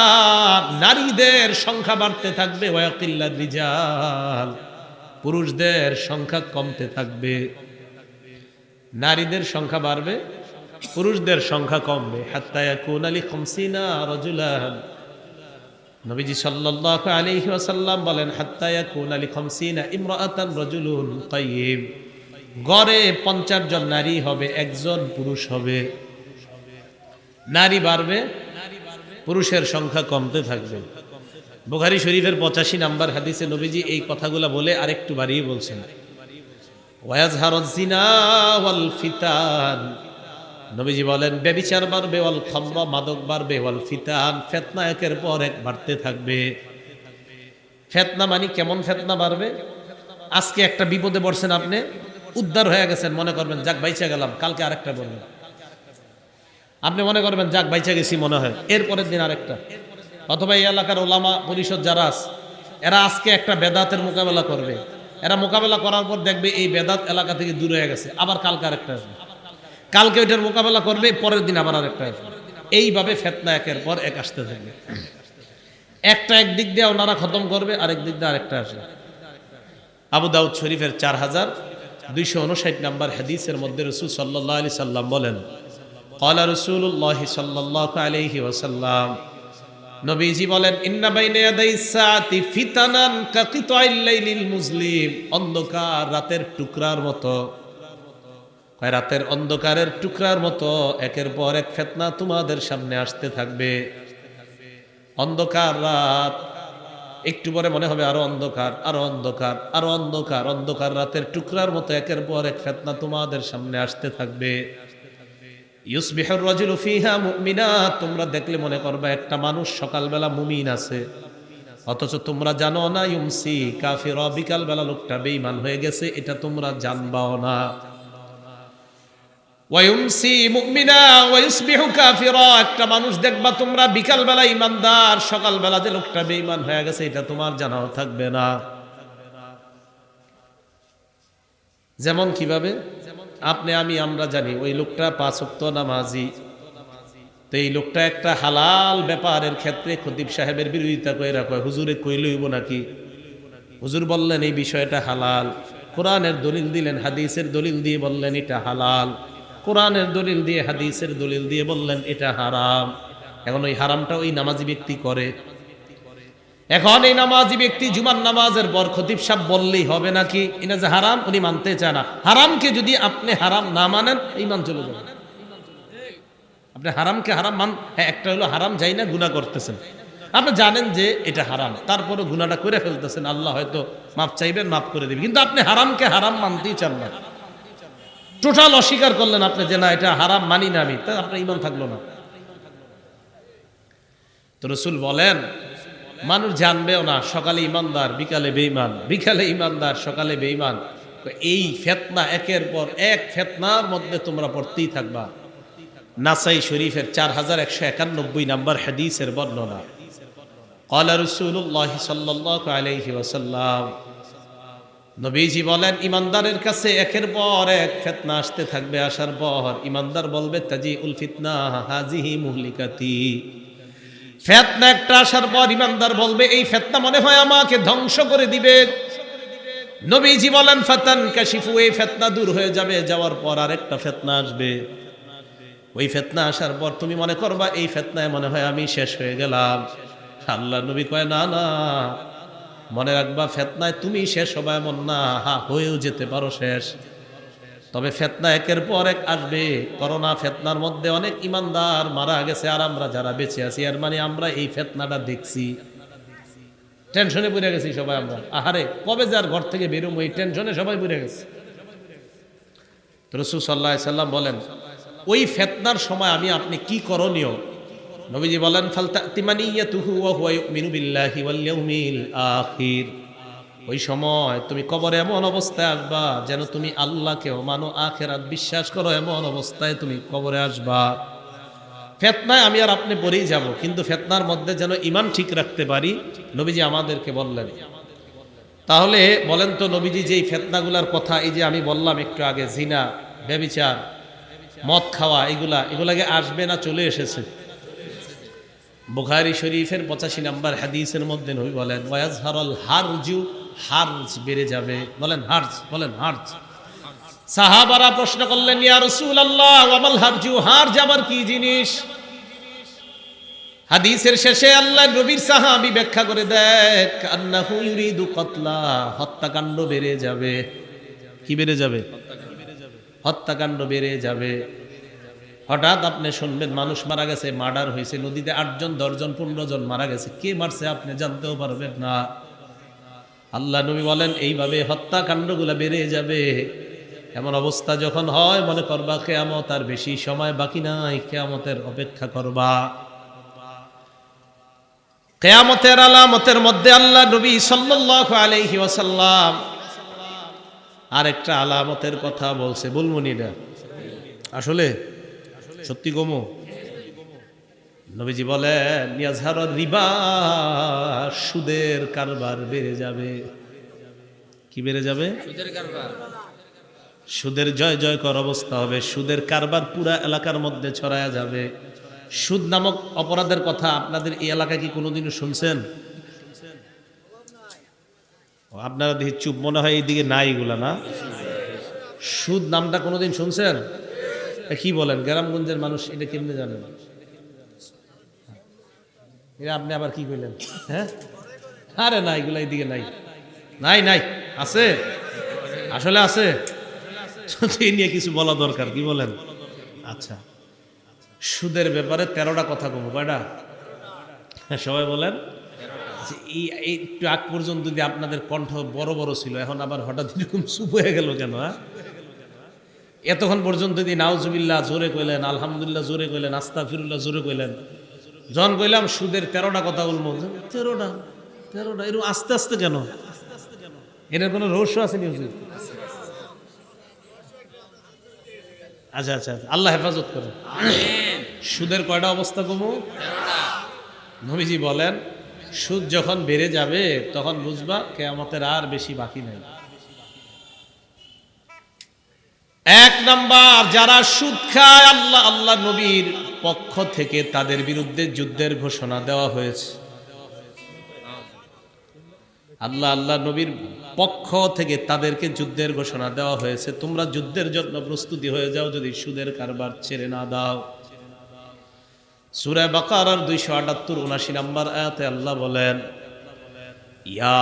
নারীদের সংখ্যা বাড়তে থাকবে, ওয়া ইয়াকিল্লার রিজাল, পুরুষদের সংখ্যা কমতে থাকবে। নারীদের সংখ্যা বাড়বে, পুরুষদের সংখ্যা কমবে। হাত্তা ইয়াকুনা লি 50 রাজুলান, নবীজি সাল্লাল্লাহু আলাইহি ওয়াসাল্লাম বলেন হাত্তা ইয়াকুনা লি 50 ইমরাআতান রাজুলুন কাইয়িম, গড়ে 50 জন নারী হবে, একজন পুরুষ হবে। নারী বাড়বে, পুরুষের সংখ্যা কমতে থাকবে। বুখারী শরীফের 85 নম্বর হাদিসে নবীজি এই কথাগুলো বলে আরেকটু বাড়িয়ে বলছেন, ওয়াজহারাজ জিনা ওয়াল ফিতান, নবীজি বলেন ব্যভিচার বাড়বে, ওয়াল খামর, মাদক বাড়বে, ওয়াল ফিতান, ফিতনা একের পর এক বাড়তে থাকবে। ফিতনা মানে কেমন ফিতনা বাড়বে? আজকে একটা বিপদে পড়ছেন, আপনি উদ্ধার হয়ে গেছেন, মনে করবেন যাক বাইচা গেলাম, কালকে আরেকটা বলবেন। আপনি মনে করবেন যাক বাইচা গেছি মনে হয়, এরপরের দিন আরেকটা। অথবা এই এলাকার ওলামা পরিষদ যারা আছে, এরা আজকে একটা বেদাতের মোকাবেলা করবে, এরা মোকাবেলা করার পর দেখবে এই বেদাত এলাকা থেকে দূর হয়ে গেছে, আবার কালকে আরেকটা আসবে, কালকে ওইটার মোকাবেলা করবে, পরের দিন আবার আরেকটা আসবে। এইভাবে ফিতনা একের পর এক আসতে থাকবে। একটা একদিক দিয়ে ওনারা খতম করবে, আরেক দিক দিয়ে আরেকটা আসবে। আবু দাউদ শরীফের 4259 নম্বর হাদিসের মধ্যে রাসূল সাল্লাল্লাহু আলাইহি সাল্লাম বলেন, ক্বালা রাসূলুল্লাহ সাল্লাল্লাহু আলাইহি ওয়াসাল্লাম, নবীজি বলেন ইন্না বাইনা ইয়াদাইস সাআতি ফিতানান কাকিতাইল লাইলিল মুজলিম, অন্ধকার রাতের টুকরার মতো, রাতের অন্ধকারের টুকরার মতো একের পর এক ফিতনা তোমাদের সামনে আসতে থাকবে। অন্ধকার রাত, একটু পরে মনে হবে আরো অন্ধকার, আরো অন্ধকার, আরো অন্ধকার, অন্ধকার রাতের টুকরার মতো একের পর এক ফিতনা তোমাদের সামনে আসতে থাকবে। ইউসবিহুর রাজুলু ফিহা মুমিনা, তোমরা দেখলে মনে করবে একটা মানুষ সকালবেলা মুমিন আছে, অথচ তোমরা জানো না ইউমসি কাফিরা, বিকালবেলা লোকটা বেঈমান হয়ে গেছে, এটা তোমরা জানবাও না। ওয়ায়ুমসি মুমিনা ওয়ায়ুসবিহু কাফিরা, একটা মানুষ দেখবা তোমরা বিকালবেলা ঈমানদার, সকালবেলা যে লোকটা বেঈমান হয়ে গেছে এটা তোমার জানাও থাকবে না। যেমন কিভাবে? আপনি আমি আমরা জানি ওই লোকটা 5 ওয়াক্ত নামাজি, তো এই লোকটা একটা হালাল ব্যাপারের ক্ষেত্রে খতিব সাহেবের বিরোধিতা করে রাখে, হুজুরে কই লইব নাকি, হুজুর বললেন এই বিষয়টা হালাল, কোরআনের দলিল দিলেন, হাদিসের দলিল দিয়ে বললেন এটা হালাল, কোরআনের দলিল দিয়ে হাদিসের দলিল দিয়ে বললেন এটা হারাম। এখন ওই হারামটা ওই নামাজি ব্যক্তি করে। এখন এই নামাজি ব্যক্তি জুমার নামাজের পর খতিব সাহেব বললেই হবে নাকি এটা যে হারাম, উনি মানতে চায় না। হারামকে যদি আপনি হারাম না মানেন, ঈমান চলে যাবে। আপনি হারামকে হারাম মান, হ্যাঁ একটা হলো হারাম যাই না গুনাহ করতেছেন, আপনি জানেন যে এটা হারাম, তারপরে গুনাহটা করে ফেলতেছেন, আল্লাহ হয়তো মাপ চাইবেন, মাপ করে দিবেন, কিন্তু আপনি হারামকে হারাম মানতেই চান না, টোটাল অস্বীকার করলেন আপনি যে না এটা হারাম মানি না আমি, তা আপনার ঈমান থাকলো না। তো রাসূল বলেন মানুষ জানবেও না, সকালে ইমানদার বিকালে বেঈমান, বিকালে ইমানদার সকালে বেঈমান। এই ফিতনা একের পর এক ফিতনার মধ্যে তোমরা পড়তেই থাকবা। নাসাই শরীফের 4191 নম্বর হাদিসের বর্ণনা। ক্বালা রাসূলুল্লাহ সাল্লাল্লাহু আলাইহি ওয়াসাল্লাম, নবীজি বলেন ইমানদারের কাছে একের পর এক ফিতনা আসতে থাকবে। আসার পর ইমানদার বলবে তাজিউল ফিতনা হাজিহি মুহলিকাতি। ফিতনা একটা আসার পর ইমানদার বলবে এই ফিতনা মনে হয় আমাকে ধ্বংস করে দিবে। নবীজি বলেন ফাতান কাশিফু, এই ফিতনা দূর হয়ে যাবে, যাওয়ার পর আরেকটা ফিতনা আসবে। ওই ফিতনা আসার পর তুমি মনে করবা এই ফিতনায় মনে হয় আমি শেষ হয়ে গেলাম। আল্লাহ নবী কয় না না, মনে রাখবা ফিতনায় তুমি শেষ হবে এমন না, হয়েও যেতে পারো শেষ। তবে ফিতনা একের পর এক আসবে। করোনা ফিতনার মধ্যে অনেক ইমানদার মারা গেছে, আর আমরা যারা বেঁচে আছি এর মানে আমরা এই ফিতনাটা দেখছি, টেনশনে পড়ে গেছি সবাই আমরা। আহারে কবে যার ঘর থেকে বেরোবো এই টেনশনে সবাই পড়ে গেছে। তো রাসূল সাল্লাল্লাহু আলাইহি সাল্লাম বলেন ওই ফিতনার সময় আমি আপনি কি করণীয়? নবীজি বলেন ফালতাতিমানিয়াতুহু ওয়া হুয়া ইউমিনু বিল্লাহি ওয়াল ইয়াউমিল আখির। ওই সময় তুমি কবরে এমন অবস্থায় আসবা যেন তুমি আল্লাহকেও মানো, আখিরাত বিশ্বাস করো, এমন অবস্থায় তুমি কবরে আসবা। ফিতনায় আমি আর আপনি পড়েই যাব, কিন্তু ফিতনার মধ্যে যেন ঈমান ঠিক রাখতে পারি, নবীজি আমাদেরকে বললেন। তাহলে বলেন তো নবীজি যেই ফিতনাগুলোর কথা এই যে আমি বললাম একটু আগে, জিনা, ব্যভিচার, মদ খাওয়া, এগুলাকে আসবে না চলে এসেছে? বুখারী শরীফের 85 নম্বর হাদিসের মধ্যে নবী বলেন ওয়াজহারুল হারজু, হারজ বেড়ে যাবে। বলেন হারজ, বলেন হারজ। সাহাবারা প্রশ্ন করলেন ইয়া রাসূলুল্লাহ ওয়ামাল হারজু, হারজ আবার কি জিনিস? হাদিসের শেষে আল্লাহ নবীর সাহাবী ব্যাখ্যা করে দেন আন্নাহু ইউরিদু কতলা, হত্যাকাণ্ড বেড়ে যাবে। কি বেড়ে যাবে? হত্যাকাণ্ড বেড়ে যাবে। হঠাৎ আপনি শুনবেন মানুষ মারা গেছে, মার্ডার হয়েছে, নদীতে 8 জন 10 জন 15 জন মারা গেছে, কে মারছে আপনি জানতেও পারবেন না। আল্লাহ নবী বলেন এইভাবে হত্যাকাণ্ডগুলো বেড়ে যাবে। এমন অবস্থা যখন হয় মনে করবা কিয়ামত আর বেশি সময় বাকি নাই, কিয়ামতের অপেক্ষা করবা। কিয়ামতের আলামতের মধ্যে আল্লাহ নবী সাল্লাল্লাহু আলাইহি ওয়াসাল্লাম আরেকটা আলামতের কথা বলছে, বলমুনি না আসলে সত্যি কমো। নবীজি বলেন ইয়াজহারুর রিবা, সুদের কারবার বেড়ে যাবে। কি বেড়ে যাবে? সুদের কারবার। সুদের জয় জয়কর অবস্থা হবে, সুদের কারবার পুরা এলাকার মধ্যে ছড়ায়া যাবে। সুদ নামক অপরাধের কথা আপনাদের এই এলাকায় কি কোনোদিনও শুনছেন? আপনারা দেখি চুপ, মনে হয় এইদিকে নাই এগুলা না। সুদ নামটা কোনোদিন শুনছেন? কি বলেন গ্রামগঞ্জের মানুষ এটা কেমনে জানেন? এটা আপনি আবার কি কইলেন? হ্যাঁ আরে না, এগুলা এইদিকে নাই, নাই নাই, আছে আসলে আছে, এই নিয়ে কিছু বলা দরকার। কি বলেন? আচ্ছা, সুদের ব্যাপারে 13টা কথা কমো। কয়টা? সবাই বলেন। একটু আগ পর্যন্ত যদি আপনাদের কণ্ঠ বড় বড় ছিল, এখন আবার হঠাৎ এরকম চুপ হয়ে গেল কেন? এতক্ষণ পর্যন্ত যদি নাউজুবিল্লাহ জোরে কইলেন, আলহামদুলিল্লাহ জোরে কইলেন, আস্তাগফিরুল্লাহ জোরে কইলেন, যখন কইলাম সুদের 13টা কথা বলবো, 13টা এরকম আস্তে আস্তে কেন? এটার কোনো রহস্য আছে নি হুজুর? আচ্ছা আচ্ছা, আল্লাহ হেফাজত করে। সুদের কয়টা অবস্থা কমু? নবীজি বলেন সুদ যখন বেড়ে যাবে তখন বুঝবা কিয়ামতের আর বেশি বাকি নাই। 1 নাম্বার, যারা সুদ খায় আল্লাহ নবীর পক্ষ থেকে তাদের বিরুদ্ধে যুদ্ধের ঘোষণা দেওয়া হয়েছে। আল্লাহ নবীর পক্ষ থেকে তাদেরকে যুদ্ধের ঘোষণা দেওয়া হয়েছে। তোমরা যুদ্ধের জন্য প্রস্তুতি হয়ে যাও যদি সুদের কারবার ছেড়ে না দাও। সূরা বাকারার 278-79 নম্বর আয়াতে আল্লাহ বলেন ইয়া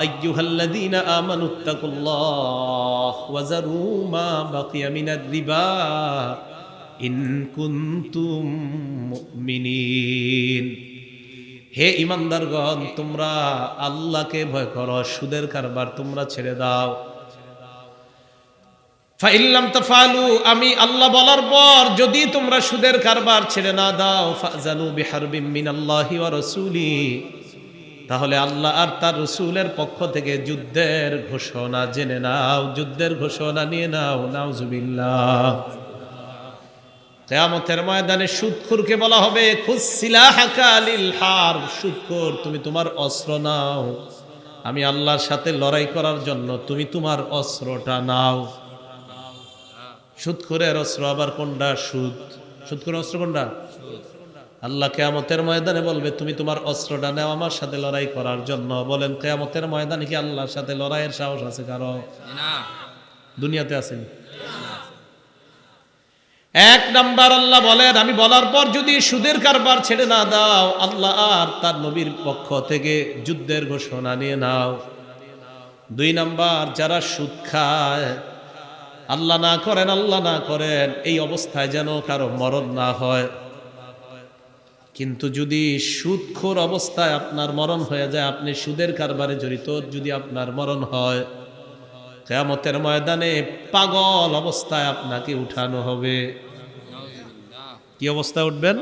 আইয়ুহাল্লাযীনা আমানুত্তাকুল্লাহ ওয়া যারু মা বাকিয়া মিনার রিবা ইন কুনতুম মুমিনিন। হে ঈমানদারগণ, তোমরা আল্লাহকে ভয় করো, সুদের কারবার তোমরা ছেড়ে দাও। ফাইল্লাম তাফালু, আমি আল্লাহ বলার পর যদি তোমরা সুদের কারবার ছেড়ে না দাও, ফাজানু বিহারবিম মিনাল্লাহি ওয়া রাসূলি, তাহলে আল্লাহ আর তার রাসূলের পক্ষ থেকে যুদ্ধের ঘোষণা জেনে নাও, যুদ্ধের ঘোষণা নিয়ে নাও। নাউজুবিল্লাহ। কিয়ামতের ময়দানে সুদখোরকে বলা হবে খুস সিলাহাকা লিল হারব, সুদখোর তুমি তোমার অস্ত্র নাও, আমি আল্লাহর সাথে লড়াই করার জন্য তুমি তোমার অস্ত্রটা নাও। সুদখোরের অস্ত্র আবার কোনটা? সুদ। সুদখোরের অস্ত্র কোনটা? আল্লাহ কিয়ামতের ময়দানে বলবে তুমি তোমার অস্ত্রটা নাও আমার সাথে লড়াই করার জন্য। বলেন কিয়ামতের ময়দানে কি আল্লাহর সাথে লড়াইয়ের সাহস আছে কারো? না, দুনিয়াতে আছে। এক নাম্বার আল্লাহ বলেন, আমি বলার পর যদি সুদের কারবার ছেড়ে না দাও, আল্লাহ আর তার নবীর পক্ষ থেকে যুদ্ধের ঘোষণা নিয়ে নাও। দুই নাম্বার, যারা সুদ খায়, আল্লাহ না করেন, আল্লাহ না করেন, এই অবস্থায় যেন কারো মরণ না হয়। কিন্তু যদি সুদখোর অবস্থায় আপনার মরণ হয়ে যায়, আপনি সুদের কারবারে জড়িত যদি আপনার মরণ হয়, কিয়ামতের ময়দানে পাগল অবস্থায় আপনাকে উঠানো হবে। কি অবস্থায় উঠবেন?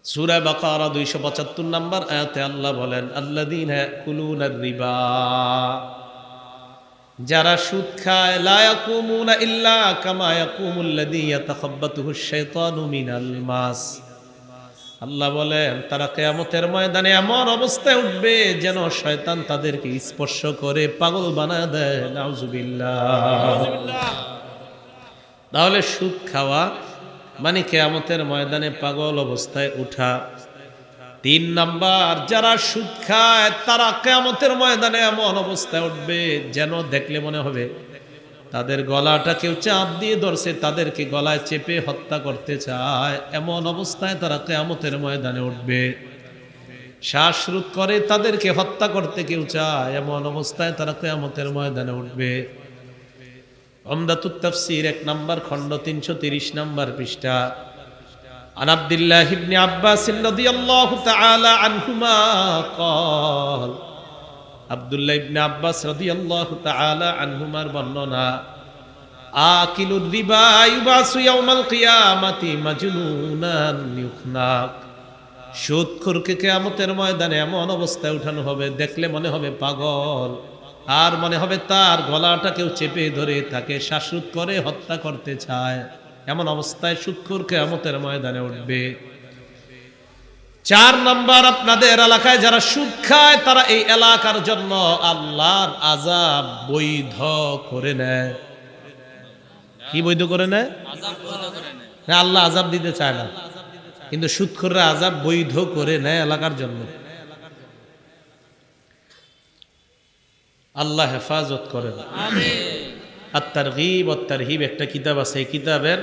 সূরা বাকারা 275 নম্বর আয়াতে আল্লাহ বলেন, আল্লাযীনা ইয়াকুলুনার রিবা, যারা সুদ খায়, লা ইয়াকুমুনা ইল্লা কামা ইয়াকুমুল্লাযী ইয়াতাখাব্বাতুহুশ শাইতানু মিনাল মাস। আল্লাহ বলেন তারা কিয়ামতের ময়দানে এমন অবস্থায় উঠবে যেন শয়তান তাদেরকে স্পর্শ করে পাগল বানায় দেয়। নাউজুবিল্লাহ। তাহলে সুদ খাওয়া মানে কিয়ামতের ময়দানে পাগল অবস্থায় উঠা। তিন নাম্বার, যারা সুদ খায় তারা কিয়ামতের ময়দানে এমন অবস্থায় উঠবে যেন দেখলে মনে হবে তাদের গলাটা কেউ চাপ দিয়ে ধরছে, তাদেরকে গলায় চেপে হত্যা করতে চায়। এমন অবস্থায় তারা কিয়ামতের ময়দানে উঠবে। শ্বাসরোধ করে তাদেরকে হত্যা করতে কেউ চায়, এমন অবস্থায় তারা কিয়ামতের ময়দানে উঠবে। উমদাতুত তাফসীর 1 নম্বর খণ্ড 330 নম্বর পৃষ্ঠা। আন আব্দুল্লাহ ইবনে আব্বাস রাদিয়াল্লাহু তাআলা আনহুমা قال, আব্দুল্লাহ ইবনে আব্বাস রাদিয়াল্লাহু তাআলা আনহুমার বর্ণনা, আকিলুর রিবা ইউবাসু ইয়াউমাল কিয়ামাতি মাজনুনান ইউখনাক, সুদখোরকে কিয়ামতের ময়দানে এমন অবস্থায় উঠানো হবে দেখলে মনে হবে পাগল, আর মনে হবে তার গলাটা কেউ চেপে ধরে তাকে শ্বাসরোধ করে হত্যা করতে চায়। এমন অবস্থায় সুদখোর কিয়ামতের ময়দানে উঠবে। 4 নাম্বার, আপনাদের এলাকায় যারা সুদ খায় তারা এই এলাকার জন্য আল্লাহর আযাব বৈধ করে নেয়। কি বৈধ করে নেয়? আল্লাহ আযাব দিতে চায় না, কিন্তু সুদখোররা আযাব বৈধ করে নেয় এলাকার জন্য। আল্লাহ হেফাজত করেন। আত-তারগীব ওয়াত তারহিব একটা কিতাব আছে, এই কিতাবের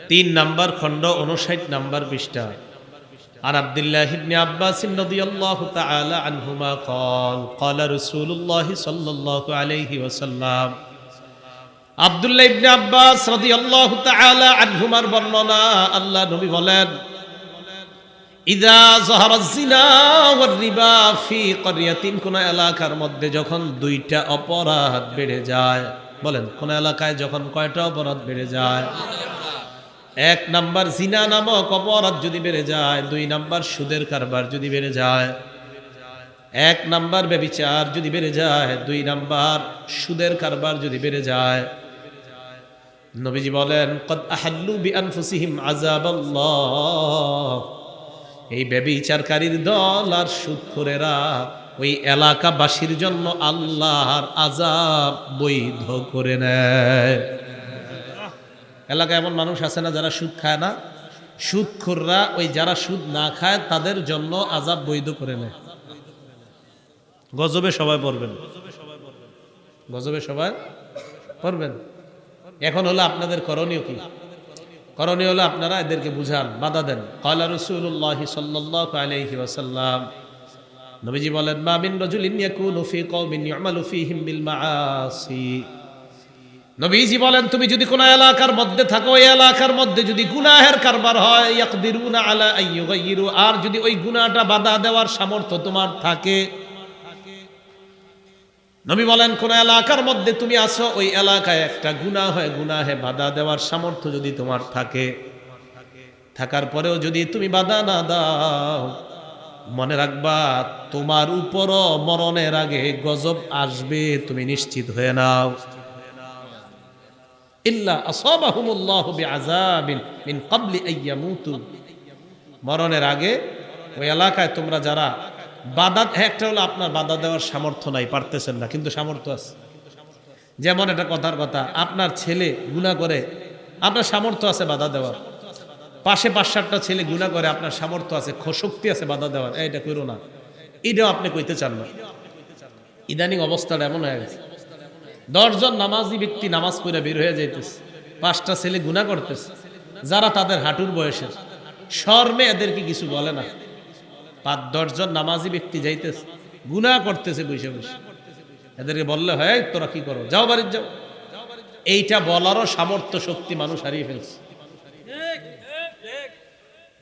3 নাম্বার খণ্ড 59 নাম্বার পৃষ্ঠা। আর আব্দুল্লাহ ইবনে আব্বাস রাদিয়াল্লাহু তাআলা আনহুমা قال قال رسول الله صلى الله عليه وسلم, আব্দুল্লাহ ইবনে আব্বাস রাদিয়াল্লাহু তাআলা আনহুমার বর্ণনা, আল্লাহ নবী বলেন, ইযা যাহারাজ জিনা ওয়ার রিবা ফি ক্বরিয়াতিন, কোন এলাকার মধ্যে যখন 2টা অপরাধ বেড়ে যায়। বলেন কোন এলাকায় যখন কয়টা অপরাধ বেড়ে যায়? 1 নাম্বার জিনা নামক অপরাধ যদি বেড়ে যায়, 2 নাম্বার সুদের কারবার যদি বেড়ে যায়, 1 নাম্বার ব্যভিচার যদি বেড়ে যায়, 2 নাম্বার সুদের কারবার যদি বেড়ে যায়, নবীজি বলেন কদ আহাল্লু বিআনফুসিহিম আযাবাল্লাহ, এই ব্যভিচারকারীর দল আর সুদখোরেরা ওই এলাকাবাসীর জন্য আল্লাহর আযাব বৈধ করে নেয়। এলাকায় এমন মানুষ আছে না যারা সুদ খায় না? সুদখোররা ওই যারা সুদ না খায় তাদের জন্য আযাব বৈধ করে নেয়। গজবে সবাই পড়বেন, গজবে সবাই পড়বেন। এখন হলো আপনাদের করণীয় কি? করণীয় হলো আপনারা এদেরকে বুঝান, বাধা দেন। ক্বালা রাসূলুল্লাহ সাল্লাল্লাহু আলাইহি ওয়াসাল্লাম, নবীজি বলেন, মা মিন রাজুলিন ইয়াকুনু ফি কওমিন ইউমালু ফীহিম বিল মাআসি, নবীজি বলেন তুমি যদি কোন এলাকার মধ্যে থাকো, ওই এলাকার মধ্যে যদি গুনাহের কারবার হয়, ইয়াকদিরুনা আলা আইয়ুগাইয়িরু, আর যদি ওই গুনাহটা বাধা দেওয়ার সামর্থ্য তোমার থাকে, নবী বলেন, কোন এলাকার মধ্যে তুমি আছো, ওই এলাকায় একটা গুনাহে বাধা দেওয়ার সামর্থ্য যদি তোমার থাকে, থাকার পরেও যদি তুমি বাধা না দাও, মনে রাখবা তোমার উপরও মরণের আগে গজব আসবে, তুমি নিশ্চিত হয়ে নাও। ইল্লা আসাবাহুমুল্লাহু বিআযাবিন মিন ক্বাবলি আইয়ামুতু, মরণের আগে ওই এলাকায় তোমরা যারা বাধা, একটা হলো আপনার বাধা দেওয়ার সামর্থ্য নাই, পারতেছেন না, কিন্তু সামর্থ্য আছে। যেমন এটা কথার কথা, আপনার ছেলে গুনাহ করে, আপনার সামর্থ্য আছে বাধা দেওয়ার, পাশে 5-7টা ছেলে গুনাহ করে, আপনার সামর্থ্য আছে, শক্তি আছে বাধা দেওয়ার, এটা কইরো না, এটাও আপনি কইতে চান না। ইদানিং অবস্থাটা এমন হয়ে গেছে, 10 জন নামাজি ব্যক্তি নামাজ পড়ে বের হয়ে যাইতেছে, 5টা ছেলে গুনাহ করতেছে, যারা তাদের হাঁটুর বয়সের, শর্মে এদেরকে কিছু বলে না। 5-10 জন নামাজি ব্যক্তি যাইতেছে, গুনাহ করতেছে বসে বসে, এদেরকে বললে হয় তোরা কি করো, যাও বাড়ি যাও। এইটা বলারও সামর্থ্য শক্তি মানুষ হারিয়ে ফেলছে।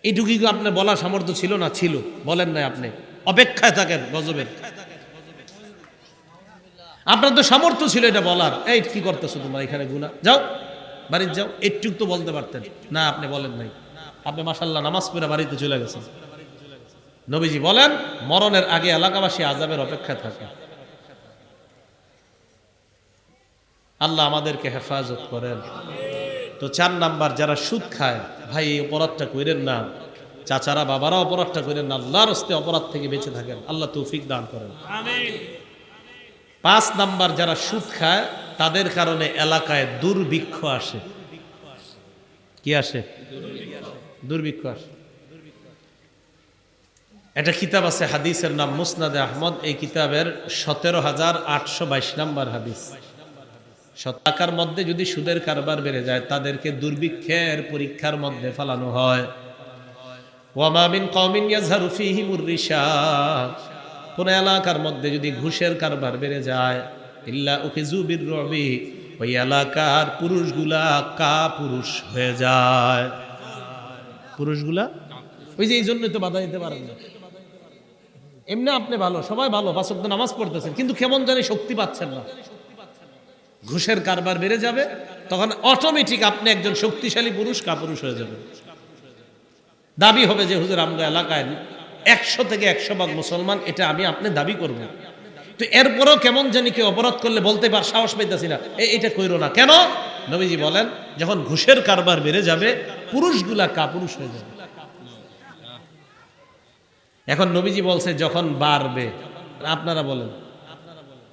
এইটুকু কি আপনার বলার সামর্থ্য ছিল না? ছিল, বলেন নাই আপনি, অপেক্ষায় থাকেন গজবের। আপনার তো সামর্থ্য ছিল এটা বলার, এই কি করতেছো তোমরা এখানে গুনাহ, যাও বাড়ি যাও, একটুক তো বলতে পারতেন না, আপনি বলেন নাই। আপনি মাশাআল্লাহ নামাজ পড়ে বাড়িতে চলে গেছেন। নবীজি বলেন, মরণের আগে এলাকাবাসী আযাবের অপেক্ষায় থাকে। আল্লাহ আমাদেরকে হেফাজত করেন। তো 4 নাম্বার, যারা সুদ খায়, ভাই এই অপরাধটা কইরেন না, চাচারা বাবারা অপরাধটা কইরেন না, আল্লাহর রাস্তায় অপরাধ থেকে বেঁচে থাকেন, আল্লাহ তৌফিক দান করেন, আমিন। 5 নাম্বার, যারা সুদ খায় তাদের কারণে এলাকায় দুর্ভিক্ষ আসে। কি আসে? দুর্ভিক্ষ আসে। একটা কিতাব আছে হাদিসের নাম মুসনাদে আহমদ, এই কিতাবের 17,822 নাম্বার হাদিস। শতকার মধ্যে যদি সুদের কারবার বেড়ে যায়, তাদেরকে দুর্ভিক্ষের পরীক্ষার মধ্যে ফেলানো হয়। ওয়ামা মিন কওমিন ইয়াযহারু ফীহিমুর রিশা, কোন এলাকার মধ্যে যদি ঘুষের কারবার বেড়ে যায়, ইল্লা উখিযু বিররুবি, ওই এলাকার পুরুষগুলা কাপুরুষ হয়ে যায়। পুরুষগুলা ওই যে এই জন্যই তো বাধা দিতে পারেন না। এমনি আপনি ভালো, সবাই ভালো, 5 ওয়াক্ত নামাজ পড়তেছেন, কিন্তু কেমন জানি শক্তি পাচ্ছেন না। ঘুষের কারবার বেড়ে যাবে, তখন অটোমেটিক আপনি একজন শক্তিশালী পুরুষ কাপুরুষ হয়ে যাবেন। দাবি হবে যে হুজুর আমগো এলাকায় 100 থেকে 100 ভাগ মুসলমান, এটা আমি আপনি দাবি করব। তো এরপরেও কেমন জানি কেউ অপরাধ করলে বলতে পার, সাহস পাইতাছি না, এটা কইরো না। কেন? নবীজি বলেন, যখন ঘুষের কারবার বেড়ে যাবে, পুরুষগুলা কাপুরুষ হয়ে যাবে। এখন নবীজি বলছে যখন বাড়বে, আপনারা বলেন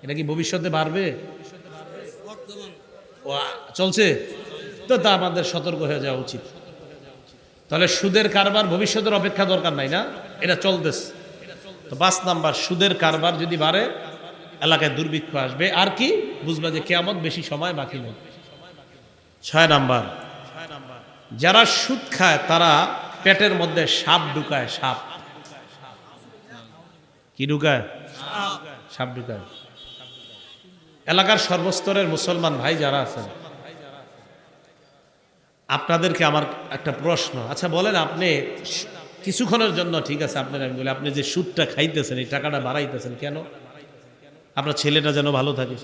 এটা কি ভবিষ্যতে বাড়বে? চলছে তো, তা আমাদের সতর্ক হয়ে যাওয়া উচিত। তাহলে সুদের কারবার ভবিষ্যতের অপেক্ষা দরকার নাই না, এটা চলতেছে। তো 5 নাম্বার, সুদের কারবার যদি বাড়ে, এলাকায় দুর্ভিক্ষ আসবে, আর কি বুঝবা যে কিয়ামত বেশি সময় বাকি নেই। 6 নাম্বার, যারা সুদ খায় তারা পেটের মধ্যে সাপ ঢুকায়। সাপ কি ঢুকায়? সাপ ঢুকায়। এলাকার সর্বস্তরের মুসলমান ভাই যারা আছেন, আপনাদেরকে আমার একটা প্রশ্ন, আচ্ছা বলেন, আপনি কিছুক্ষণের জন্য ঠিক আছে, আপনার আমি বলি, আপনি যে সুদটা খাইতেছেন, এই টাকাটা বাড়াইতেছেন কেন? আপনার ছেলেটা যেন ভালো থাকে,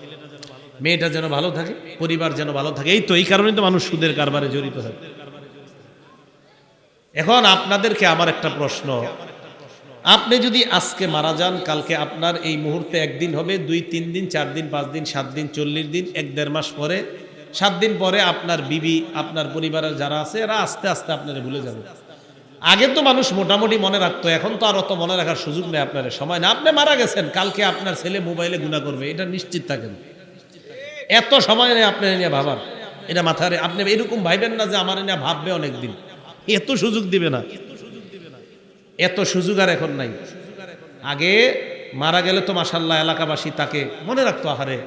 মেয়েটা যেন ভালো থাকে, পরিবার যেন ভালো থাকে, এই তো এই কারণেই তো মানুষ সুদের কারবারে জড়িত হয়। এখন আপনাদেরকে আমার একটা প্রশ্ন, আপনি যদি আজকে মারা যান, কালকে আপনার এই মুহূর্তে 1 দিন হবে, 2-3 দিন, 4 দিন, 5 দিন, 7 দিন, 40 দিন, 1-1.5 মাস পরে, 7 দিন পরে আপনার বিবি, আপনার পরিবারের যারা আছে, এরা আস্তে আস্তে আপনারা ভুলে যাবে। আগে তো মানুষ মোটামুটি মনে রাখতো, এখন তো আর অত মনে রাখার সুযোগ নেই, আপনার সময় না। আপনি মারা গেছেন, কালকে আপনার ছেলে মোবাইলে গুনাহ করবে, এটা নিশ্চিত থাকেন। এত সময় নেই আপনার নিয়ে ভাবার, এটা মাথায় আপনি এরকম ভাইবেন না যে আমার নিয়ে ভাববে অনেকদিন, এত সুযোগ দিবে না, এত সুযোগ আর এখন নাই। আগে মারা গেলে তো মাশাআল্লাহ এলাকাবাসী তাকে মনে রাখতো, আহারে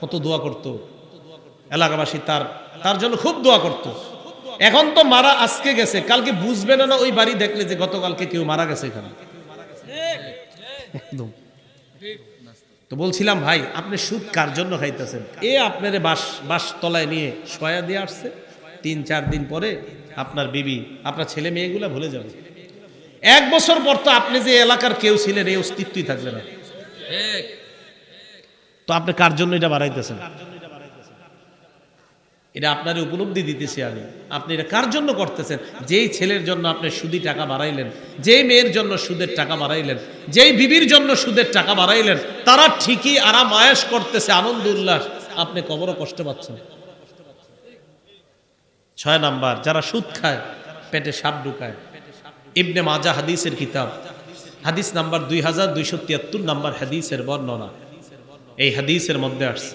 কত দোয়া করতো এলাকাবাসী, তার জন্য খুব দোয়া করতো। এখন তো মারা আজকে গেছে, কালকে বুঝবে না ওই বাড়ি দেখলে যে গতকালকে কেউ মারা গেছে এখানে। একদম। তো বলছিলাম ভাই, আপনি সুদ কার জন্য খাইতেছেন? আপনার বাস তলায় নিয়ে শোয়া দিয়ে আসছে, 3-4 দিন পরে আপনার বিবি, আপনার ছেলে মেয়েগুলা ভুলে যাবে। 1 বছর পর তো আপনি যে এলাকার কেউ ছিলেন, এই অস্তিত্বই থাকবে না। তো আপনি কার জন্য এটা বাড়াইতেছেন? এটা আপনার উপলব্ধি দিতেছি আমি। আপনি এটা কার জন্য করতেছেন? যেই ছেলের জন্য আপনি সুদি টাকা বাড়াইলেন, যেই মেয়ের জন্য সুদের টাকা বাড়াইলেন, যেই বিবির জন্য সুদের টাকা বাড়াইলেন, তারা ঠিকই আরাম আয়েশ করতেছে, আনন্দ উল্লাস, আপনি কবরও কষ্ট পাচ্ছেন। 6 নাম্বার, যারা সুদ খায় পেটে সাপ ঢুকায়। ইবনে মাজাহ হাদিসের কিতাব, হাদিস নাম্বার 2273 নাম্বার হাদিসের বর্ণনা। এই হাদিসের মধ্যে আসছে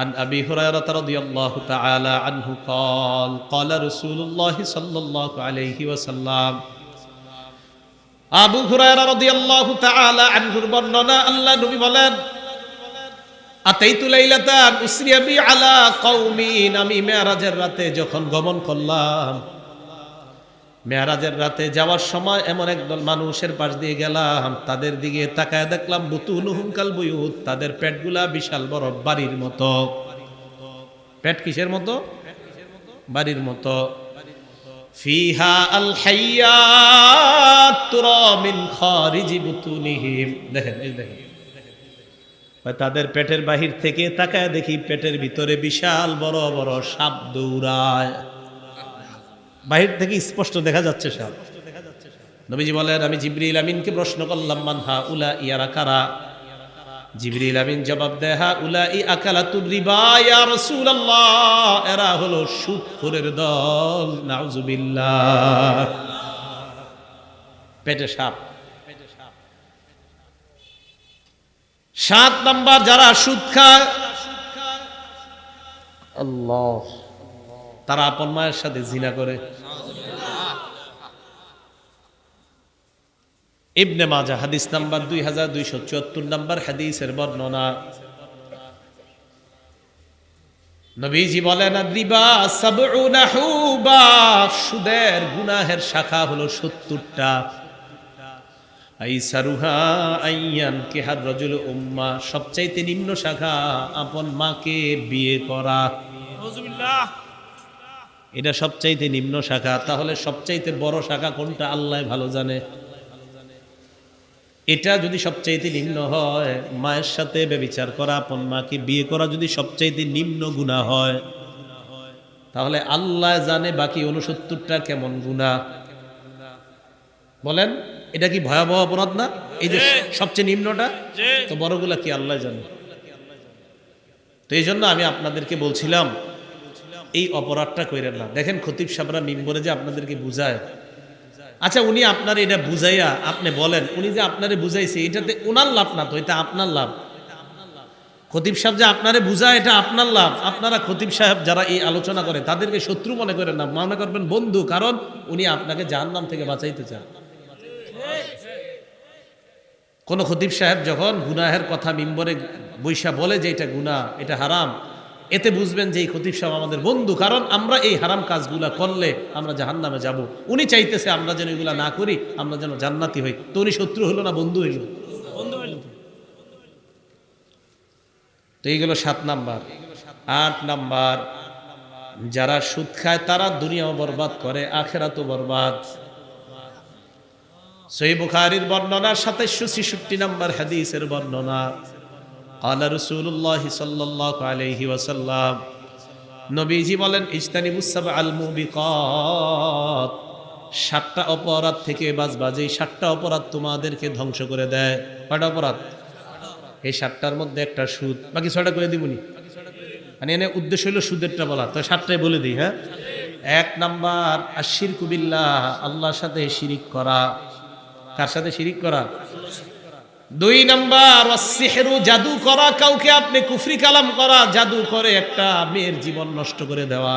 عن أبي هريرة رضي الله تعالى عنه قال قال رسول الله صلى الله عليه وسلم আবু হুরায়রা রাদিয়াল্লাহু তাআলা আনহুর বর্ণনা, আল্লাহ নবী বলেন, আতাইতু লাইলাতান উসরিয়া বি আলা কওমিন, আমি মেরাজের রাতে যখন গমন করলাম, মেরাজের রাতে যাওয়ার সময় এমন একদল মানুষের পাশ দিয়ে গেলাম, তাদের দিকে তাকায় দেখলাম বুতুনুহুম কাল বুয়ুত, তাদের পেটগুলা বিশাল বড় বাড়ির মতো। পেট কিসের মতো? বাড়ির মতো। ফিহা আল হাইয়াত তুরা মিন খারিজি বুতুনিহিম, দেখেন এই দেখেন, তাদের পেটের বাহির থেকে তাকায় দেখি পেটের ভিতরে বিশাল বড় বড় সাপ দৌড়ায়। বাহির থেকে স্পষ্ট দেখা যাচ্ছে সাপ। নবীজি বলেন, আমি জিবরিল আমিনকে প্রশ্ন করলাম, মান হাউলা, ইয়ারা কারা? জিবরিল আমিন জবাব দেয়, হাউলাই আকালাতুর রিবা ইয়া রাসূলুল্লাহ, এরা হলো সুদখোরের দল, নাউজুবিল্লাহ। পেটে সাপ। 7 নাম্বার, যারা সুদ খায়, আল্লাহ, তারা আপন মায়ের সাথে জিনা করে। ইবনে মাজাহ হাদিস নাম্বার 2274 নাম্বার হাদিসের বর্ণনা। নবীজি বলেন, রিবা সাবউনা হুবা, সুদের গুনাহের শাখা হলো 70টা। আইসারুহা আইয়ান কিহার রাজুল উম্মা, সবচাইতে নিম্ন শাখা আপন মাকে বিয়ে করা। নাউজুবিল্লাহ। এটা সবচাইতে নিম্ন শাখা। তাহলে সবচাইতে বড় শাখা কোনটা আল্লাহ ভালো জানে। এটা যদি সবচাইতে নিম্ন হয়, মায়ের সাথে ব্যভিচার করা, আপন মাকে বিয়ে করা যদি সবচাইতে নিম্ন গুনাহ হয়, তাহলে আল্লাহ জানে বাকি 69টা কেমন গুনাহ। বলেন, এটা কি ভয়াবহ অপরাধ না? এই যে সবচেয়ে নিম্নটা, তো বড়গুলা কি আল্লাহ জানে। তো এই জন্য আমি আপনাদেরকে বলছিলাম, এই অপরাধটা কইরেন না। দেখেন খতিব সাহেবরা মিম্বরে যে আপনাদেরকে বুঝায়, আচ্ছা উনি আপনার এটা বুঝাইয়া আপনি বলেন, উনি যে আপনারে বুঝাইছে এটাতে ওনার লাভ না, তো এটা আপনার লাভ। খতিব সাহেব যে আপনারে বুঝায়, এটা আপনার লাভ। আপনারা খতিব সাহেব যারা এই আলোচনা করে তাদেরকে শত্রু মনে করেন না, মনে করবেন বন্ধু, কারণ উনি আপনাকে জাহান্নাম থেকে বাঁচাইতে চান। কোন খতিব সাহেব যখন গুনাহের কথা মিম্বরে বৈশা বলে যে এটা গুনাহ, এটা হারাম, এতে বুঝবেন যে এই খতিব সাহেব আমাদের বন্ধু, কারণ আমরা এই হারাম কাজগুলা করলে আমরা জাহান্নামে যাব। উনি চাইতেছে আমরা যেন এগুলা না করি, আমরা যেন জান্নাতি হই। তো উনি শত্রু হলো না বন্ধু হইল? তো এইগুলো 7 নাম্বার। 8 নাম্বার, যারা সুদ খায় তারা দুনিয়াও বরবাদ করে, আখিরাতও বরবাদ। সহিহ বুখারীর বর্ণনা 2766 নাম্বার হাদিসের বর্ণনা। ক্বালা রাসূলুল্লাহ সাল্লাল্লাহু আলাইহি ওয়াসাল্লাম, নবীজি বলেন, ইজতানিবুস সাবআল মুবিকাত, 7টা অপরাধ থেকে বাঁচবা, যেই 7টা অপরাধ তোমাদেরকে ধ্বংস করে দেয়। কয়টা অপরাধ? এই 7টার মধ্যে একটা সুদ, বাকি 6টা করে দিবনি। মানে এনে উদ্দেশ্য হলো সুদেরটা বলা, তো 7টাই বলে দিই। হ্যাঁ, 1 নাম্বার আশিরকু বিল্লাহ, আল্লাহর সাথে শিরিক করা। কার সাথে শিরিক করা? 2 নাম্বার ওয়াসসিহরু, জাদু করা, কাউকে আপনি কুফরি কালাম করা, জাদু করে একটা মেয়ের জীবন নষ্ট করে দেওয়া।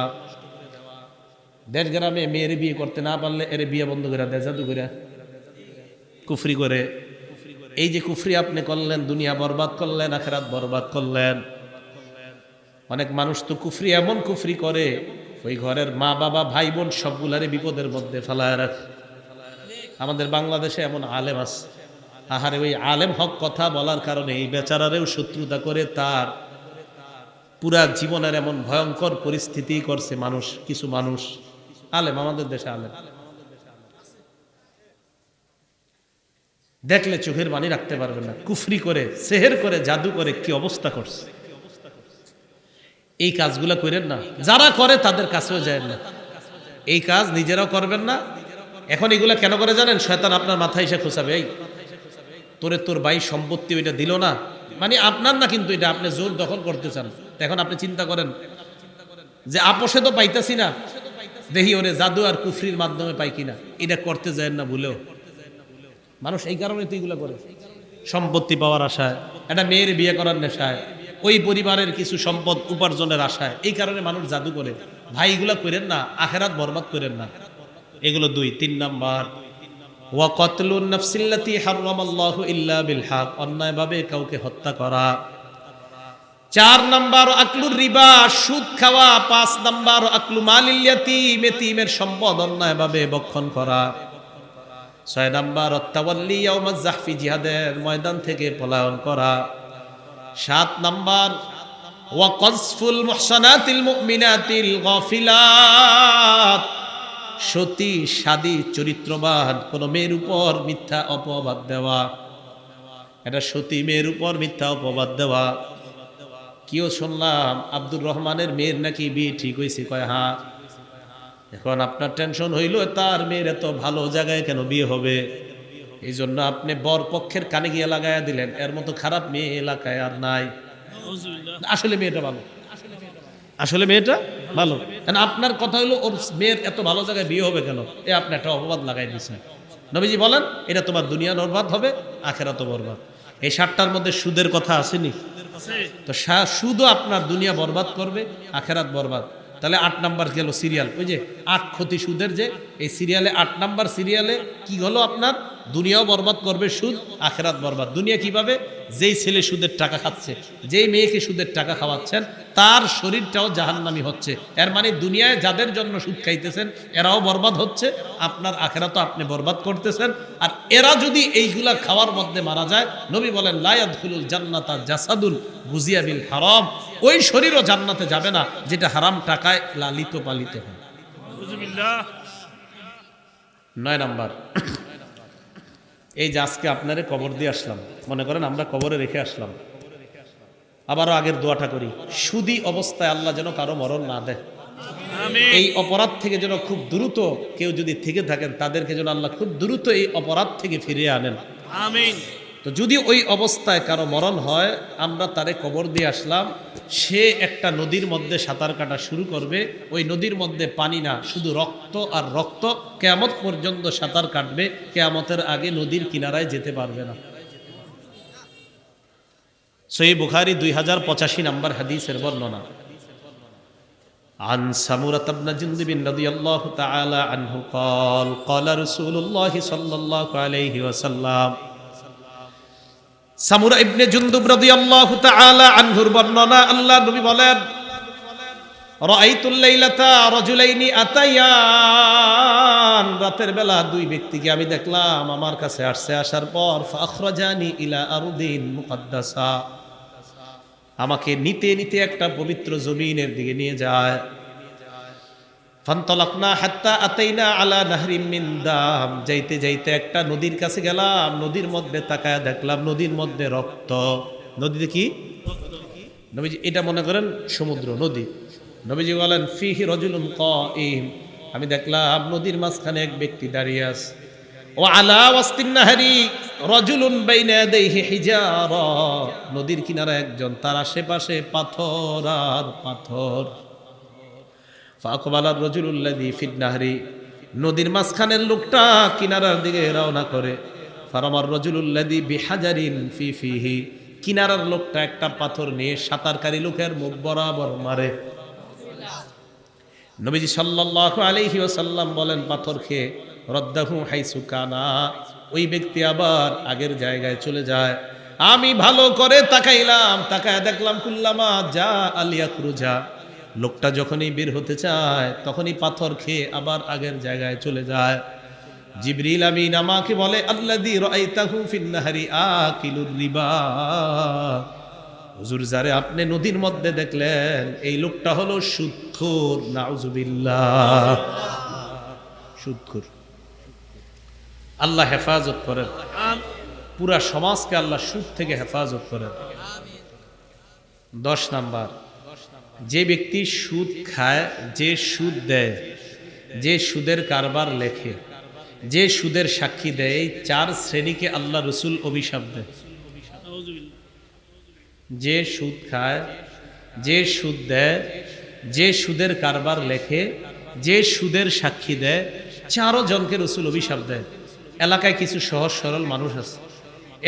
দেশ গ্রামে মেয়ের বিয়ে করতে না পারলে এর বিয়ে বন্ধ করে দেয়, জাদু করে, কুফরি করে। এই যে কুফরি আপনি করলেন, দুনিয়া বরবাদ করলেন, আখিরাত বরবাদ করলেন। অনেক মানুষ তো কুফরি, এমন কুফরি করে ওই ঘরের মা বাবা ভাই বোন সবগুলারে বিপদের মধ্যে ফেলায় রাখে। আমাদের বাংলাদেশে এমন আলেম আছে, আহারে ওই আলেম হক কথা বলার কারণে এই বেচারারেও শত্রুতা করে, তার পুরা জীবনের এমন ভয়ঙ্কর পরিস্থিতি করছে মানুষ। কিছু মানুষ আলেম, আমাদের দেশে আলেম, দেখলে চোখের পানি রাখতে পারবেন না। কুফরি করে, সেহের করে, জাদু করে কি অবস্থা করছে। এই কাজগুলো করেন না, যারা করে তাদের কাছেও যায় না। এই কাজ নিজেরাও করবেন না। এখন এগুলা কেন করে জানেন? শয়তান আপনার মাথায় এসে খোঁচাবে, এই তোরে তোর ভাই সম্পত্তি ওইটা দিল না, মানে আপনার না, কিন্তু এটা আপনি জোর দখল করতে চান। এখন আপনি চিন্তা করেন যে আপোষে তো পাইতেছি না, দেখি ওরে জাদু আর কুফরির মাধ্যমে পাই কিনা। এটা করতে যায় না ভুলেও। মানুষ এই কারণে তো এগুলো করে, সম্পত্তি পাওয়ার আশায়, একটা মেয়ের বিয়ে করার নেশায়, ওই পরিবারের কিছু সম্পদ উপার্জনের আশায়, এই কারণে মানুষ জাদু করে। ভাই এগুলা করেন না, আখেরাত বরবাদ করেন না। এগুলো 2। 3 নাম্বার, ওয়া কতলুন নাফসিল্লাতি হারামাল্লাহু ইল্লা বিল হক, অন্যায়ভাবে কাউকে হত্যা করা। 4 নাম্বার, আকলুর রিবা, সুদ খাওয়া। 5 নাম্বার, আকলু মালিল ইয়াতীম, এতিমের সম্পদ অন্যায়ভাবে ভক্ষণ করা। 6 নাম্বার, তাওয়াল্লি ইয়াউমাজ জাহফি, জিহাদের ময়দান থেকে পলায়ন করা। 7 নাম্বার, ওয়া কযফুল মুহসানাতিল মুমিনাতিল গাফিলাত, সতী সাদী চরিত্রবান কোন মেয়ের উপর মিথ্যা অপবাদ দেওয়া। এটা সতী মেয়ের উপর মিথ্যা অপবাদ দেওয়া। কিও শুনলাম আব্দুর রহমানের মেয়ের নাকি বিয়ে ঠিক হয়েছে, কয় হ্যাঁ। এখন আপনার টেনশন হইল তার মেয়ের এত ভালো জায়গায় কেন বিয়ে হবে, এই জন্য আপনি বর পক্ষের কানে গিয়ে লাগাইয়া দিলেন। এর মতো খারাপ মেয়ে এলাকায় আর নাই। আসলে মেয়েটা ভালো, আসলে মেয়েটা ভালো। কারণ আপনার কথা হলো ওর মেয়ের এত ভালো জায়গায় বিয়ে হবে কেন, এ আপনি একটা অপবাদ লাগাই দিয়েছেন। নবীজি বলেন এটা তোমার দুনিয়া বরবাদ হবে, আখেরাত বরবাদ। এই 7টার মধ্যে সুদের কথা আসেনি তো? সুদও আপনার দুনিয়া বরবাদ করবে, আখেরাত বরবাদ। তাহলে 8 নাম্বার গেল সিরিয়াল, ওই যে 8 ক্ষতি সুদের, যে এই সিরিয়ালে 8 নাম্বার সিরিয়ালে কি হলো, আপনার দুনিয়াও বরবাদ করবে সুদ, আখেরাত বরবাদ। দুনিয়া কিভাবে? যেই ছেলে সুদের টাকা খাচ্ছে, যেই মেয়েকে সুদের টাকা খাওয়াচ্ছেন, তার শরীরটাও জাহান্নামী হচ্ছে। এর মানে দুনিয়ায় যাদের জন্য সুদ খাইতেছেন এরাও বরবাদ হচ্ছে, আপনার আখেরাতও আপনি বরবাদ করতেছেন। আর এরা যদি এইগুলা খাওয়ার মধ্যে মারা যায়, নবী বলেন লা ইয়াদখুলুল জান্নাতা জাসাদুল গুজিয়া বিল হারাম, ওই শরীরও জান্নাতে যাবে না যেটা হারাম টাকায় লালিত পালিত হয়। 9 নাম্বার, এই যে আজকে আপনারে কবর দিয়ে আসলাম, মনে করেন আমরা কবরে রেখে আসলাম, আবারও আগের দোয়াটা করি, সুদী অবস্থায় আল্লাহ যেন কারো মরণ না দেয়। এই অপরাধ থেকে যেন খুব দ্রুত কেউ যদি থেকে থাকেন, তাদেরকে যেন আল্লাহ খুব দ্রুত এই অপরাধ থেকে ফিরিয়ে আনেন। আমিন। তো যদি ওই অবস্থায় কারো মরণ হয়, আমরা তারে কবর দিয়ে আসলাম, সে একটা নদীর মধ্যে সাঁতার কাটা শুরু করবে। ওই নদীর মধ্যে পানি না, শুধু রক্ত আর রক্ত, কিয়ামত পর্যন্ত সাঁতার কাটবে, কিয়ামতের আগে নদীর কিনারায় যেতে পারবে না। সহিহ বুখারী 2085 নম্বর হাদিসের বর্ণনা। عن سمرة بن جندب رضي الله تعالى عنه قال قال رسول الله صلى الله عليه وسلم, সামুরা ইবনে জুনদুব রাদিয়াল্লাহু তাআলা আনহুর বর্ণনা, আল্লাহ নবী বলেন রাআইতুল লাইলাতা রাজুলাইনি আতায়ান, রাতের বেলা 2 ব্যক্তিকে আমি দেখলাম আমার কাছে আসছে। আসার পর ফাখরাজানি ইলা আরদিন মুকদ্দাসা, আমাকে নিতে নিতে একটা পবিত্র জমিনের দিকে নিয়ে যায়। ফান্তালাকনা হাত্তা আতাইনা আলা নাহরিম মিন দাম, যাইতে যাইতে একটা নদীর কাছে গেলাম, নদীর মধ্যে তাকায় দেখলাম নদীর মধ্যে রক্ত। নদীতে কি? নবীজি এটা মনে করেন সমুদ্র, নদী। নবীজি বলেন ফিহি রাজুলুন কাইম, আমি দেখলাম নদীর মাঝখানে এক ব্যক্তি দাঁড়িয়ে আছে। ওয়া আলা ওয়াসতিন নাহরি রাজুলুন বাইনা ইয়াদাইহি হিজারা, নদীর কিনারে একজন, তার আশেপাশে পাথর আর পাথর। ফাকবালার রাজুলুল্লাযী ফিন নাহরি, নদীর মাঝখানের লোকটা কিনারার দিকে রওনা করে। ফারামার রাজুলুল্লাযী বিহাজারিন ফি ফিহি, কিনারার লোকটা একটা পাথর নিয়ে সাঁতারকারী লোকের মুখ বরাবর মারে। নবীজি সাল্লাল্লাহু আলাইহি ওয়াসাল্লাম বলেন পাথর খেয়ে রদ্দাহু হাইসু কানা, ওই ব্যক্তি আবার আগের জায়গায় চলে যায়। আমি ভালো করে তাকাইলাম, তাকায় দেখলাম কুল্লামা যা আলিয়া খুরুজা, লোকটা যখনই বের হতে চায় তখনই পাথর খেয়ে আবার আগের জায়গায় চলে যায়। জিবরিল আমিন আমাকে বলে আল্লাযী রাআইতাহু ফিন নাহরি আকিলুর রিবা, হুজুর যারে আপনি নদীর মধ্যে দেখলেন এই লোকটা হলো সুদখোর। নাউজুবিল্লাহ, সুদখোর। আল্লাহ হেফাজত করেন। পুরা সমাজকে আল্লাহ সুদ থেকে হেফাজত করেন। 10 নাম্বার, যে ব্যক্তি সুদ খায়, যে সুদ দেয়, যে সুদের কারবার লেখে, যে সুদের সাক্ষী দেয়, এই 4 শ্রেণীকে আল্লাহ রসুল অভিশাপ দেয়। যে সুদ খায়, যে সুদ দেয়, যে সুদের কারবার লেখে, যে সুদের সাক্ষী দেয়, 4 জনকে রসুল অভিশাপ দেয়। এলাকায় কিছু সহজ সরল মানুষ আছে,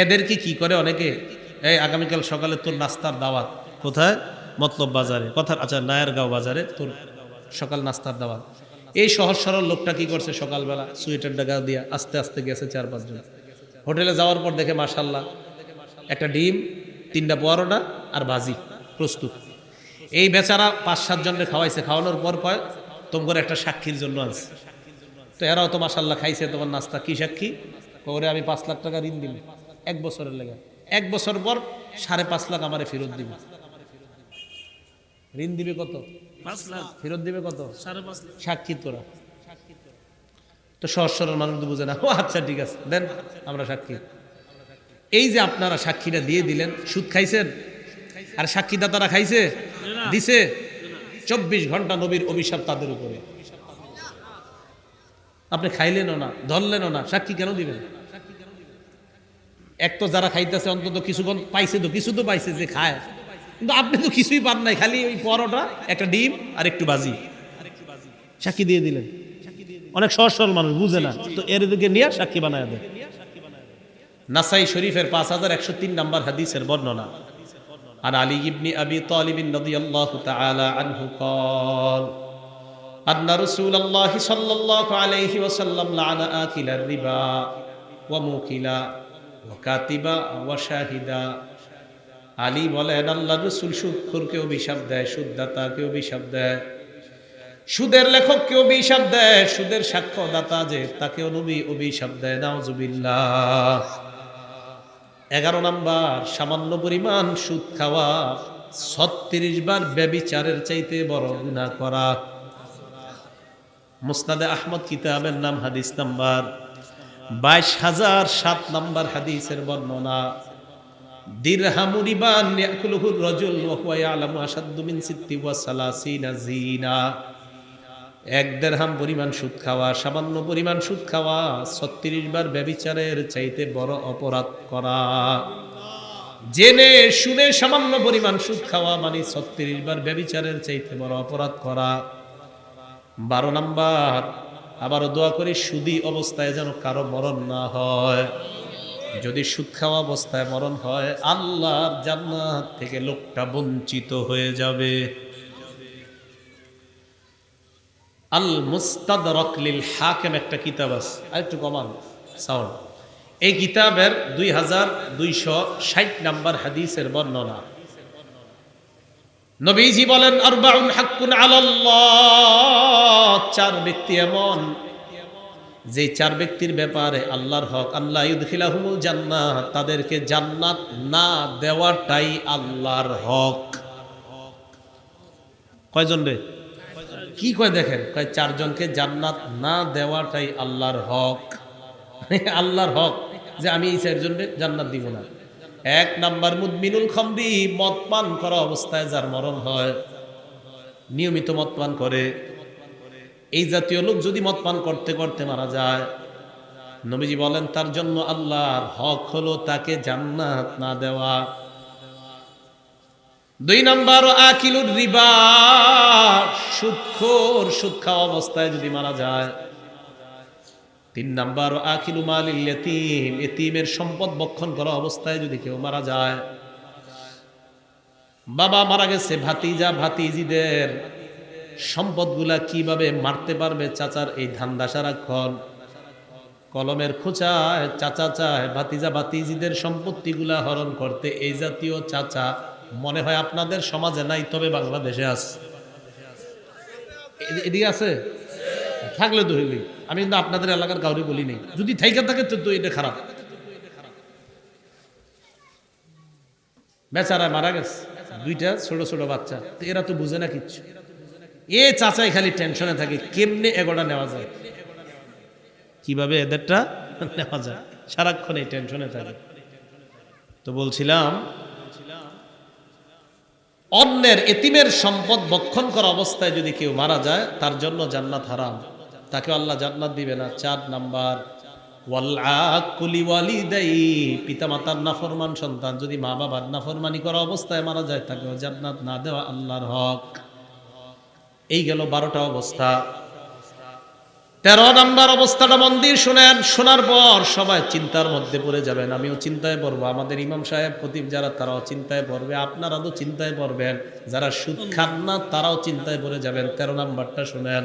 এদেরকে কি করে অনেকে, এই আগামীকাল সকালে তোর নাস্তার দাওয়াত, কোথায়? মতলব বাজারে, কথা আচ্ছা নায়ারগাঁও বাজারে তোর সকাল নাস্তার দাওয়াত। এই সহজ সরল লোকটা কি করছে, সকালবেলা সুইটার ডাকা দিয়া আস্তে আস্তে গেছে 4-5 জন। হোটেলে যাওয়ার পর দেখে মাশাল্লাহ একটা ডিম, 3টা পরোটা আর ভাজি প্রস্তুত। এই বেচারা 5-7 জনকে খাওয়াইছে, খাওয়ানোর পর কয় তোমার একটা সাক্ষীর জন্য আছে। তো এরাও তো মাশাল্লাহ খাইছে তোমার নাস্তা, কি সাক্ষী? ওরে আমি 5 লাখ টাকা ঋণ দিব 1 বছরের লেগে, 1 বছর পর 5.5 লাখ আমারে ফেরত দিবে। ঋণ দিবে কত? 5 লাখ। ফেরত দিবে কত? 5.5 লাখ। সাক্ষী তোরা তো সহজ সরল মানুষ তো বুঝে না। ও আচ্ছা ঠিক আছে দেন, আমরা সাক্ষী। এই যে আপনারা সাক্ষীটা দিয়ে দিলেন, সুদ খাইছেন, আর সাক্ষীদাতারা খাইছে, দিছে। 24 ঘন্টা নবীর অভিশাপ তাদের উপরে। আপনি খাইলেনও না, ধরলেনও না, সাক্ষী কেন দিবেন? এক তো যারা খাইতেছে অন্তত কিছুক্ষণ পাইছে, তো কিছু তো পাইছে যে খায়, কিন্তু আপনি তো কিছুই পান নাই, খালি ওই পরোটা, একটা ডিম আর একটু ভাজি, সাক্ষী দিয়ে দিলেন। অনেক সহজ সরল মানুষ বুঝে না, তো এর দিকে নিয়ে সাক্ষী বানায় দেয়। নাসাই শরীফের 5103 নম্বর হাদিসের বর্ণনা। আর আলী ইবনে আবি তালিব রাদিয়াল্লাহু তাআলা আনহু قال أن رسول الله صلى الله عليه وسلم لعن آكل الربا وموكلا وكاتبا وشاهدا। আলী বলেন আল্লাহর রাসূল সুদখোরকে অভিশাপ দেয়, সুদদাতাকে অভিশাপ দেয়, সুদের লেখককে অভিশাপ দেয়, সুদের সাক্ষ্যদাতা যে তাকেও নবী অভিশাপ দেয়। নাউজুবিল্লাহ। 11 নাম্বার, সামান্য পরিমাণ সুদ খাওয়া 36 বার ব্যভিচারের চাইতে বড় গুনাহ করা। মুসনাদে আহমদ কিতাবের নাম, হাদিস নাম্বার 22007 নাম্বার হাদিসের বর্ণনা। দিরহামু রিবান ইয়াকুলুহু রাজুল ওয়া হুয়া ইয়ালামু আশাদ্দু মিন 36 জিনা। 1 দিরহাম পরিমাণ সুদ খাওয়া, সামান্য পরিমাণ সুদ খাওয়া 36 বার ব্যভিচারের চাইতে বড় অপরাধ করা। জেনে শুনে সামান্য পরিমাণ সুদ খাওয়া মানে 36 বার ব্যভিচারের চাইতে বড় অপরাধ করা। 12 নাম্বার, আবারও দোয়া করি সুদী অবস্থায় যেন কারো মরণ না হয়। যদি সুদ খাওয়া অবস্থায় মরণ হয়, আল্লাহর জান্নাত থেকে লোকটা বঞ্চিত হয়ে যাবে। আল মুস্তাদরাক লিল হাকিম একটা কিতাব আছে, আরেকটু কমান সাউন্ড। এই কিতাবের 2260 নাম্বার হাদিসের বর্ণনা। নবীজি বলেন আরবাউন হাক্কুন আলাল্লাহ, 4 ব্যক্তি এমন যে 4 ব্যক্তির ব্যাপারে আল্লাহর হক, আল্লাহ ইউদখিলাহুমুল জান্নাহ, তাদেরকে জান্নাত না দেওয়াটাই আল্লাহর হক। কয়জন রে? কি কয় দেখেন, কয় 4 জনকে জান্নাত না দেওয়াটাই আল্লাহর হক। আল্লাহর হক যে আমি এই 4 জনকে জান্নাত দিব না। 1 নাম্বার, মুদমিনুল খামরি, মদ পান করা অবস্থায় যার মরণ হয়, নিয়মিত মদ পান করে, এই জাতীয় লোক যদি মদ পান করতে করতে মারা যায়, নবীজি বলেন তার জন্য আল্লাহর হক হলো তাকে জান্নাত না দেওয়া। 2 নাম্বার, আকিলুর রিবা, সুদখোর, সুদ খাওয়া অবস্থায় যদি মারা যায়। 3 নাম্বার, আকিলু মালিল ইয়াতীম, এতিমের সম্পদ ভক্ষণ করা অবস্থায় যদি কেউ মারা যায়। বাবা মারা গেছে, ভাতিজা ভাতিজিদের সম্পদগুলা কিভাবে মারতে পারবে, চাচার এই ধান্দা সারাক্ষণ। কলমের খোঁচায় চাচা চায় ভাতিজা ভাতিজিদের সম্পত্তিগুলা হরণ করতে। এই জাতীয় চাচা মনে হয় আপনাদের সমাজে নাই, তবে বাংলাদেশে আছে। এদিকে আছে, থাকলে তো হইলি। আমি কিন্তু আপনাদের এলাকার কাউরে বলি নেই, যদি থাইকা থাকে তো এটা খারাপ। বেচারা মারা গেছে, 2টা ছোট ছোট বাচ্চা, তো এরা তো বুঝে না কিচ্ছু। এ চাচাই খালি টেনশনে থাকে কেমনে এগোটা নেওয়া যায়, কিভাবে এদেরটা নেওয়া যায়, সারাক্ষণ এই টেনশনে থাকে। তো বলছিলাম অন্যের এতিমের সম্পদ ভক্ষণ করা অবস্থায় যদি কেউ মারা যায় তার জন্য জান্নাত হারাম, তাকে আল্লাহ জান্নাত দিবে না। 4 নাম্বার পিতামাতার নাফরমান সন্তান যদি মা বাবার নাফরমানি করা অবস্থায় মারা যায় তাকেও জান্নাত না দেওয়া আল্লাহর হক। এই গেল 12টা অবস্থা। 13 নাম্বার অবস্থাটা মন দিয়ে শুনেন। শোনার পর সবাই চিন্তার মধ্যে পড়ে যাবেন, আমিও চিন্তায় পড়বো, আমাদের ইমাম সাহেব খতিব যারা তারাও চিন্তায় পড়বে, আপনারা তো চিন্তায় পড়বেন, যারা সুদ খান না তারাও চিন্তায় পড়ে যাবেন। 13 নাম্বারটা শুনেন।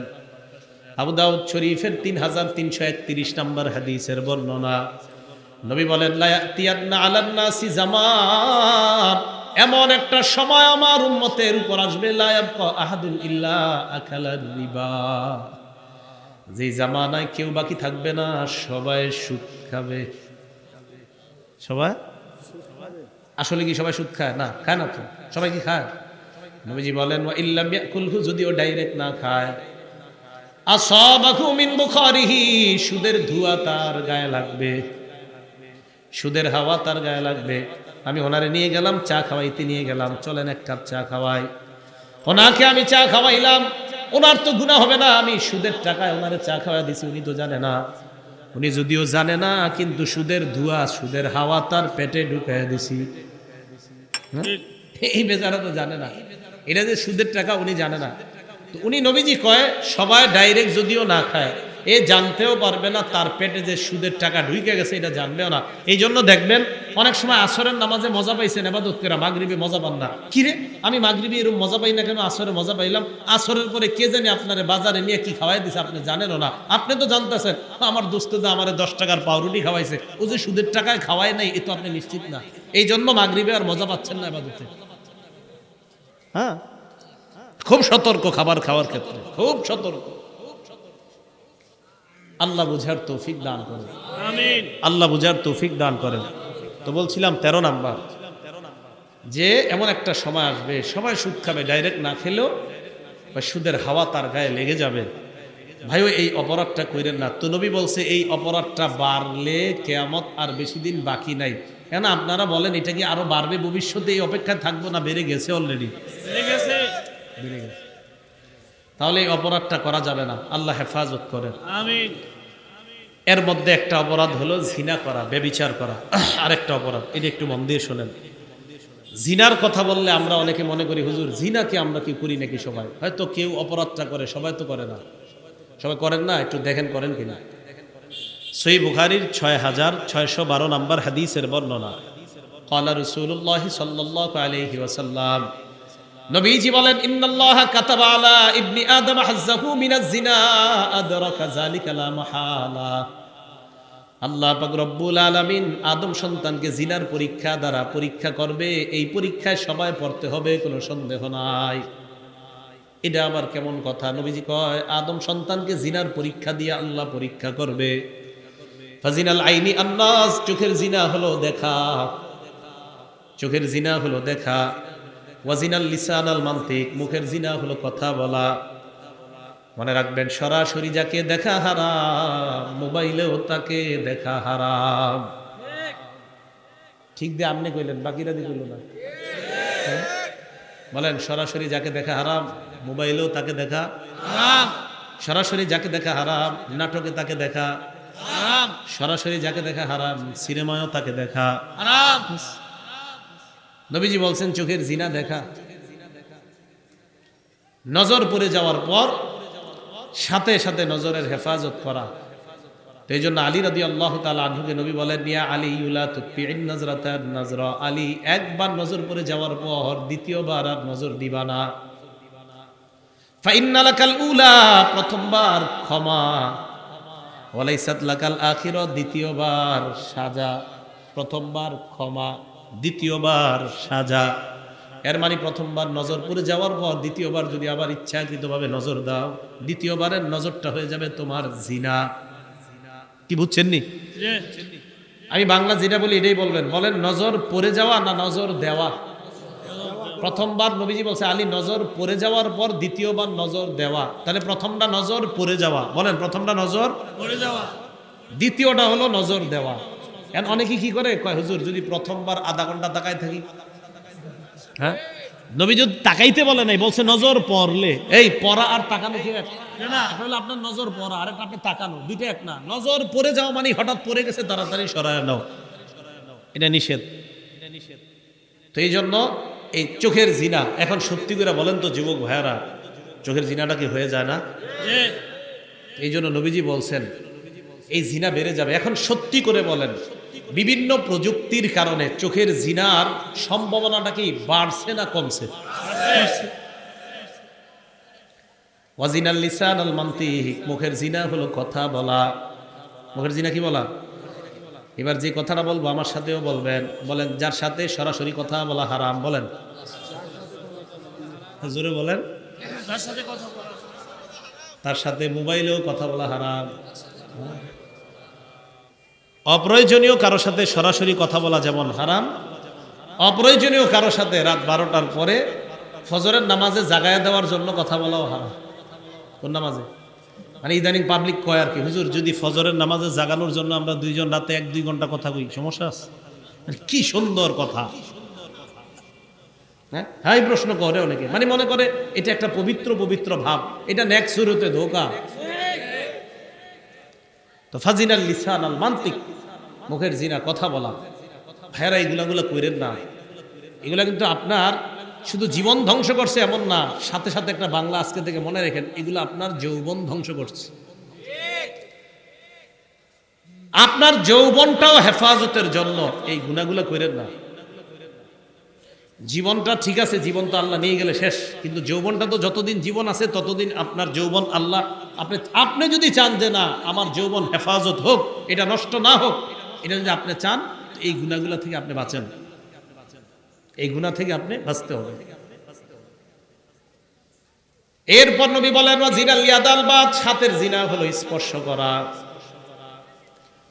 আবু দাউদ শরীফের 3331 নাম্বার হাদিসের বর্ণনা। নবী বলেন লা ইয়াতিয়ান্না আলান নাসি জামান, এমন একটা সময় আমার উম্মতের উপর আসবে লা ইয়াবকা আহাদুন ইল্লা আকালার রিবা, যে জামানায় কেউ বাকি থাকবে না, সবাই সুদ খাবে। সবাই আসলে কি সবাই সুদ খায়? না, খায় না তো। সবাই কি খায়? নবীজি বলেন ওয়া ইল্লাম ইয়াকুলহু, যদিও ডাইরেক্ট না খায়, আসাবাহু মিন বুখারিহি, সুদের ধোঁয়া তার গায়ে লাগবে, সুদের হাওয়া তার গায়ে লাগবে। আমি ওনারে নিয়ে গেলাম, চা খাওয়াইতে নিয়ে গেলাম, চলেন 1 কাপ চা খাওয়াই। ওনাকে আমি চা খাওয়াইলাম, ওনার তো গুনাহ হবে না, আমি সুদের টাকায় ওনারে চা খাওয়া দিছি, উনি তো জানে না। উনি যদিও জানে না, কিন্তু সুদের ধোঁয়া সুদের হাওয়া তার পেটে ঢুকাইয়া দিছি। এই বেচারা তো জানে না এটা যে সুদের টাকা, উনি জানে না। তো উনি নবীজি কয় সবাই ডাইরেক্ট যদিও না খায়, এ জানতেও পারবে না তার পেটে যে সুদের টাকা ঢুকে গেছে, এটা জানবেও না। এই জন্য দেখবেন অনেক সময় আসরের নামাজে মজা পাইছেন এবাদত করে, মাগরিবে মজা পান না। কিরে আমি মাগরিবে এরকম মজা পাই না কেন, আসরে মজা পাইলাম? আসরের পরে কে জানি আপনারে বাজারে নিয়ে কি খাওয়াই দিছে, আপনি জানেনও না। আপনি তো জানতেছেন আমার দোস্ত যে আমার 10 টাকার পাউরুটি খাওয়াইছে, ও যে সুদের টাকায় খাওয়ায় নাই, এ তো আপনি নিশ্চিত না। এই জন্য মাগরিবে আর মজা পাচ্ছেন না এবাদতে। হ্যাঁ, খুব সতর্ক খাবার খাওয়ার ক্ষেত্রে, খুব সতর্ক। আল্লাহ বুঝার তৌফিক দান করেন, আমিন। আল্লাহ বুঝার তৌফিক দান করেন। তো বলছিলাম 13 নাম্বার, যে এমন একটা সময় আসবে সবাই সুদ খাবে, ডাইরেক্ট না খেলেও সুদের হাওয়া তার গায়ে লেগে যাবে। ভাইও এই অপরাধটা কইরেন না। তো নবী বলছে এই অপরাধটা বাড়লে কিয়ামত আর বেশি দিন বাকি নাই। কেন আপনারা বলেন এটা কি আরো বাড়বে ভবিষ্যতে? এই অপেক্ষায় থাকবো না, বেড়ে গেছে অলরেডি, বেড়ে গেছে। তাহলে এই অপরাধটা করা যাবে না, আল্লাহ হেফাজত করেন, আমিন। এর মধ্যে একটা অপরাধ হলো জিনা করা, ব্যভিচার করা। আরেকটা অপরাধ, এটা একটু মন দিয়ে শোনেন। জিনার কথা বললে আমরা অনেকে মনে করি হুজুর জিনাকে আমরা কি করি নাকি? সবাই হয়তো কেউ অপরাধটা করে, সবাই তো করে না। সবাই করেন না? একটু দেখেন করেন কিনা। সহিহ বুখারীর 6612 নাম্বার হাদিসের বর্ণনা। ক্বালা রাসূলুল্লাহ সাল্লাল্লাহু আলাইহি ওয়াসাল্লাম, নবীজি বলেন ইন্নাল্লাহা কাতাবা আলা ইবনি আদম হাজ্জাহু মিনাজ জিনা আদরাকা যালিকা লা মাহালা। আল্লাহ পাক রব্বুল আলামিন আদম সন্তানকে জিনার পরীক্ষা দ্বারা পরীক্ষা করবে, এই পরীক্ষায় সবাই পড়তে হবে, কোনো সন্দেহ নাই। এটা আবার কেমন কথা? নবীজি কয় আদম সন্তানকে জিনার পরীক্ষা দিয়ে আল্লাহ পরীক্ষা করবে। ফাজিনাল আইনি আন্নাস, চোখের জিনা হলো দেখা, চোখের জিনা হলো দেখা। ওয়াজিনাল লিসান আল মান্তিক, মুখের জিনা হলো কথা বলা। মনে রাখবেন সরাসরি যাকে দেখা হারাম, মোবাইলেও তাকে দেখা হারাম। ঠিক দিয়ে আপনি কইলেন, বাকিরা দিয়ে কইল না। বলেন সরাসরি যাকে দেখা হারাম, মোবাইলেও তাকে দেখা হারাম। সরাসরি যাকে দেখা হারাম, নাটকে তাকে দেখা হারাম। সরাসরি যাকে দেখা হারাম, সিনেমায়ও তাকে দেখা হারাম। নবীজি বলছেন চোখের জিনা দেখা। নজর পড়ে যাওয়ার পর সাথে সাথে নজরের হেফাজত করা। তো এই জন্য আলী রাদিয়াল্লাহু তাআলা আনহুকে নবী বলেন ইয়া আলী ইউলা তুতিইন নাজরাতান নাজরা, আলী একবার নজর পড়ে যাওয়ার পর দ্বিতীয়বার আর নজর দিবা না। ফাইন্না লাকাল উলা, প্রথমবার ক্ষমা, ওয়ালাইসাত লাকাল আখিরা, দ্বিতীয়বার সাজা। প্রথমবার ক্ষমা, দ্বিতীয়বার সাজা। এর মানে প্রথমবার নজর পড়ে যাওয়ার পর দ্বিতীয়বার যদি আবার ইচ্ছাকৃতভাবে নজর দাও, দ্বিতীয়বারের নজরটা হয়ে যাবে তোমার জিনা। কি বুঝছেননি? আমি বাংলা যেটা বলি এটাই বলবেন। বলেন নজর পড়ে যাওয়া না নজর দেওয়া? প্রথমবার নবীজি বলছে আলী নজর পড়ে যাওয়ার পর দ্বিতীয়বার নজর দেওয়া। তাহলে প্রথমটা নজর পড়ে যাওয়া, বলেন প্রথমটা নজর পড়ে যাওয়া, দ্বিতীয়টা হলো নজর দেওয়া। এখন অনেকে কি করে কয় হুজুর যদি প্রথমবার আধা ঘন্টা তাকায় থাকি, হ্যাঁ নবী যদি তাকাইতে বলে নাই, বলছে নজর পড়লে। এই পড়া আর তাকানো কি এক না? আসলে আপনার নজর পড়া আর একটা আপনি তাকানো, দুইটা এক না। নজর পড়ে যাওয়া মানে হঠাৎ পড়ে গেছে তাড়াতাড়ি সরায় নাও, এটা নিষেধ। তো এই জন্য এই চোখের জিনা, এখন সত্যি করে বলেন তো যুবক ভাইয়ারা, চোখের জিনাটা কি হয়ে যায় না? এই জন্য নবীজি বলছেন এই জিনা বেড়ে যাবে। এখন সত্যি করে বলেন, বিভিন্ন প্রযুক্তির কারণে চোখের জিনার সম্ভাবনাটা কি বাড়ছে না কমছে? ওয়াজিনাল লিসান আল মানতিক, মুখের জিনা হলো কথা বলা। মুখের জিনা কি বলা? এবার যে কথাটা বলবো আমার সাথেও বলবেন। বলেন, যার সাথে সরাসরি কথা বলা হারাম, বলেন জোরে বলেন। তার সাথে মোবাইলেও কথা বলা হারাম। অপ্রয়োজনীয় কারো সাথে সরাসরি কথা বলা যেমন হারাম, অপ্রয়োজনীয় কারো সাথে রাত 12টার পরে ফজরের নামাজে জাগায়া দেওয়ার জন্য কথা বলাও হারাম। কোন নামাজে? মানে ইদানিং পাবলিক কয় আর কি, হুজুর যদি ফজরের নামাজে জাগানোর জন্য আমরা দুইজন রাতে 1-2 ঘন্টা কথা কই, সমস্যা আছে? কি সুন্দর কথা, হ্যাঁ হ্যাঁ প্রশ্ন করে অনেকে, মানে মনে করে এটা একটা পবিত্র পবিত্র ভাব, এটা নেক সুরতে ধোকা। তো ফাজিনাল লিসান আল মানতিক, মুখের জিনা কথা বলা। ভাইরা এগুলা কইরেন না। এগুলা কিন্তু আপনার শুধু জীবন ধ্বংস করছে এমন না, সাথে সাথে একটা বাংলা আজকে থেকে মনে রেখেন, এগুলো আপনার যৌবন ধ্বংস করছে। আপনার যৌবনটাও হেফাজতের জন্য এই গুনাহগুলো কইরেন না। জীবনটা ঠিক আছে, জীবন তো আল্লাহ নিয়ে গেলে শেষ, কিন্তু যৌবনটা তো যতদিন জীবন আছে ততদিন আপনার যৌবন আল্লাহ, আপনি যদি চান যে না আমার যৌবন হেফাজত হোক, এটা নষ্ট না হোক, এটা যদি আপনি চান, এই গুনাহগুলো থেকে আপনি বাঁচেন, এই গুনাহ থেকে আপনি বাঁচতে হবে। এরপর নবী বলেন ওয়াজিনাল ইয়াদাল বাদ, হাতের জিনা হলো স্পর্শ করা।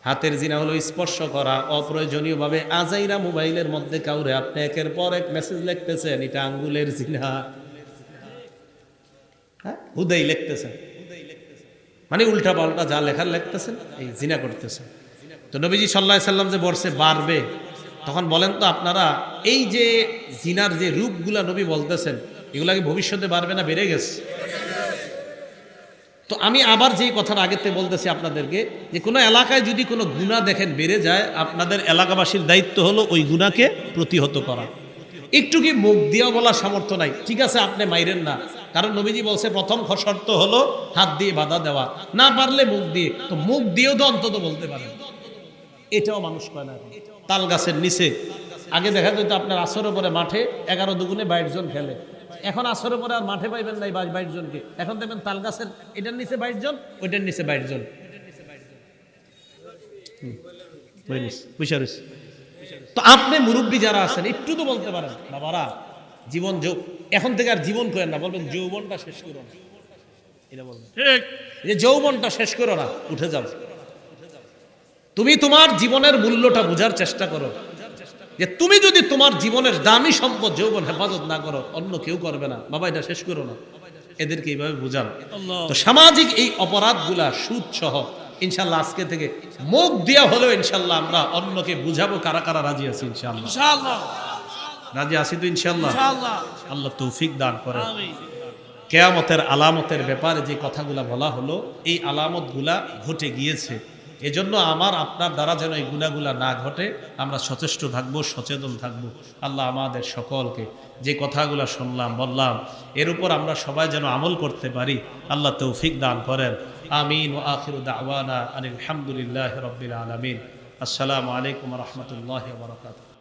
হাতের জিনা হলো স্পর্শ করা। অপ্রয়োজনীয়ভাবে আজাইরা মোবাইলের মধ্যে কাউরে আপনি একের পর এক মেসেজ লিখতেছেন, এটা আঙ্গুলের জিনা। হ্যাঁ হুদাই লিখতেছেন, মানে উল্টা পাল্টা যা লেখার লিখতেছেন, এই জিনা করতেছেন। তো নবীজি সাল্লাল্লাহু আলাইহি সাল্লাম যে বলছে বাড়বে, তখন বলেন তো আপনারা এই যে জিনার যে রূপগুলা নবী বলতেছেন, এগুলা কি ভবিষ্যতে বাড়বে না বেড়ে গেছে? তো আমি আবার যেই কথাটা আগেতে বলতেছি আপনাদেরকে, যে কোনো এলাকায় যদি কোনো গুনাহ দেখেন বেড়ে যায়, আপনাদের এলাকাবাসীর দায়িত্ব হলো ওই গুনাহকে প্রতিহত করা। একটু কি মুখ দিয়ে বলার সামর্থ্য নাই, ঠিক আছে আপনি মাইরেন না, কারণ নবীজি বলছে প্রথম শর্ত হলো হাত দিয়ে বাধা দেওয়া, না পারলে মুখ দিয়ে। তো মুখ দিয়েও তো অন্তত বলতে পারেন, এটাও মানুষ কয় না। তাল গাছের নিচে আগে দেখা যেত আপনার আসরের পরে মাঠে 11 দুগুণে 22 জন খেলে, এখন আসরের পরে আর মাঠে পাইবেন নাই 22 জনকে, এখন দেখবেন তাল গাছের এটার নিচে 22 জন, ওইটার নিচে 22 জন। তো আপনি মুরব্বী যারা আছেন একটু তো বলতে পারেন, বাবারা জীবন এখন থেকে আর জীবন করেন না, বলবেন যৌবনটা শেষ করো না, এটা বলবেন ঠিক, যে যৌবনটা শেষ করো না, উঠে যাও। তুমি তোমার জীবনের মূল্যটা বোঝার চেষ্টা করো, যে তুমি যদি তোমার জীবনের দামি সম্পদ যৌবন হেফাজত না করো, অন্য কেউ করবে না। বাবা এটা শেষ করো না, এদেরকে এইভাবে বুঝান। তো সামাজিক এই অপরাধগুলা সুদ সহ ইনশাল্লাহ আজকে থেকে মুখ দিয়া হলেও ইনশাল্লাহ আমরা অন্যকে বুঝাবো। কারা কারা রাজি আছি? ইনশাল্লাহ রাজি আছি তো ইনশাল্লাহ। আল্লাহ তৌফিক দান করেন। কিয়ামতের আলামতের ব্যাপারে যে কথাগুলা বলা হলো, এই আলামতগুলা ঘটে গিয়েছে, এজন্য আমার আপনার দ্বারা যেন এই গুনাহগুলা না ঘটে আমরা সচেষ্ট থাকবো, সচেতন থাকবো। আল্লাহ আমাদের সকলকে যে কথাগুলা শুনলাম বললাম এর উপর আমরা সবাই যেন আমল করতে পারি, আল্লাহ তৌফিক দান করেন। আমিন। ওয়া আখিরু দাওয়ানা আনিল হামদুলিল্লাহি রাব্বিল আলামিন। আসসালামু আলাইকুম ওয়া রাহমাতুল্লাহি ওয়া বারাকাতুহু।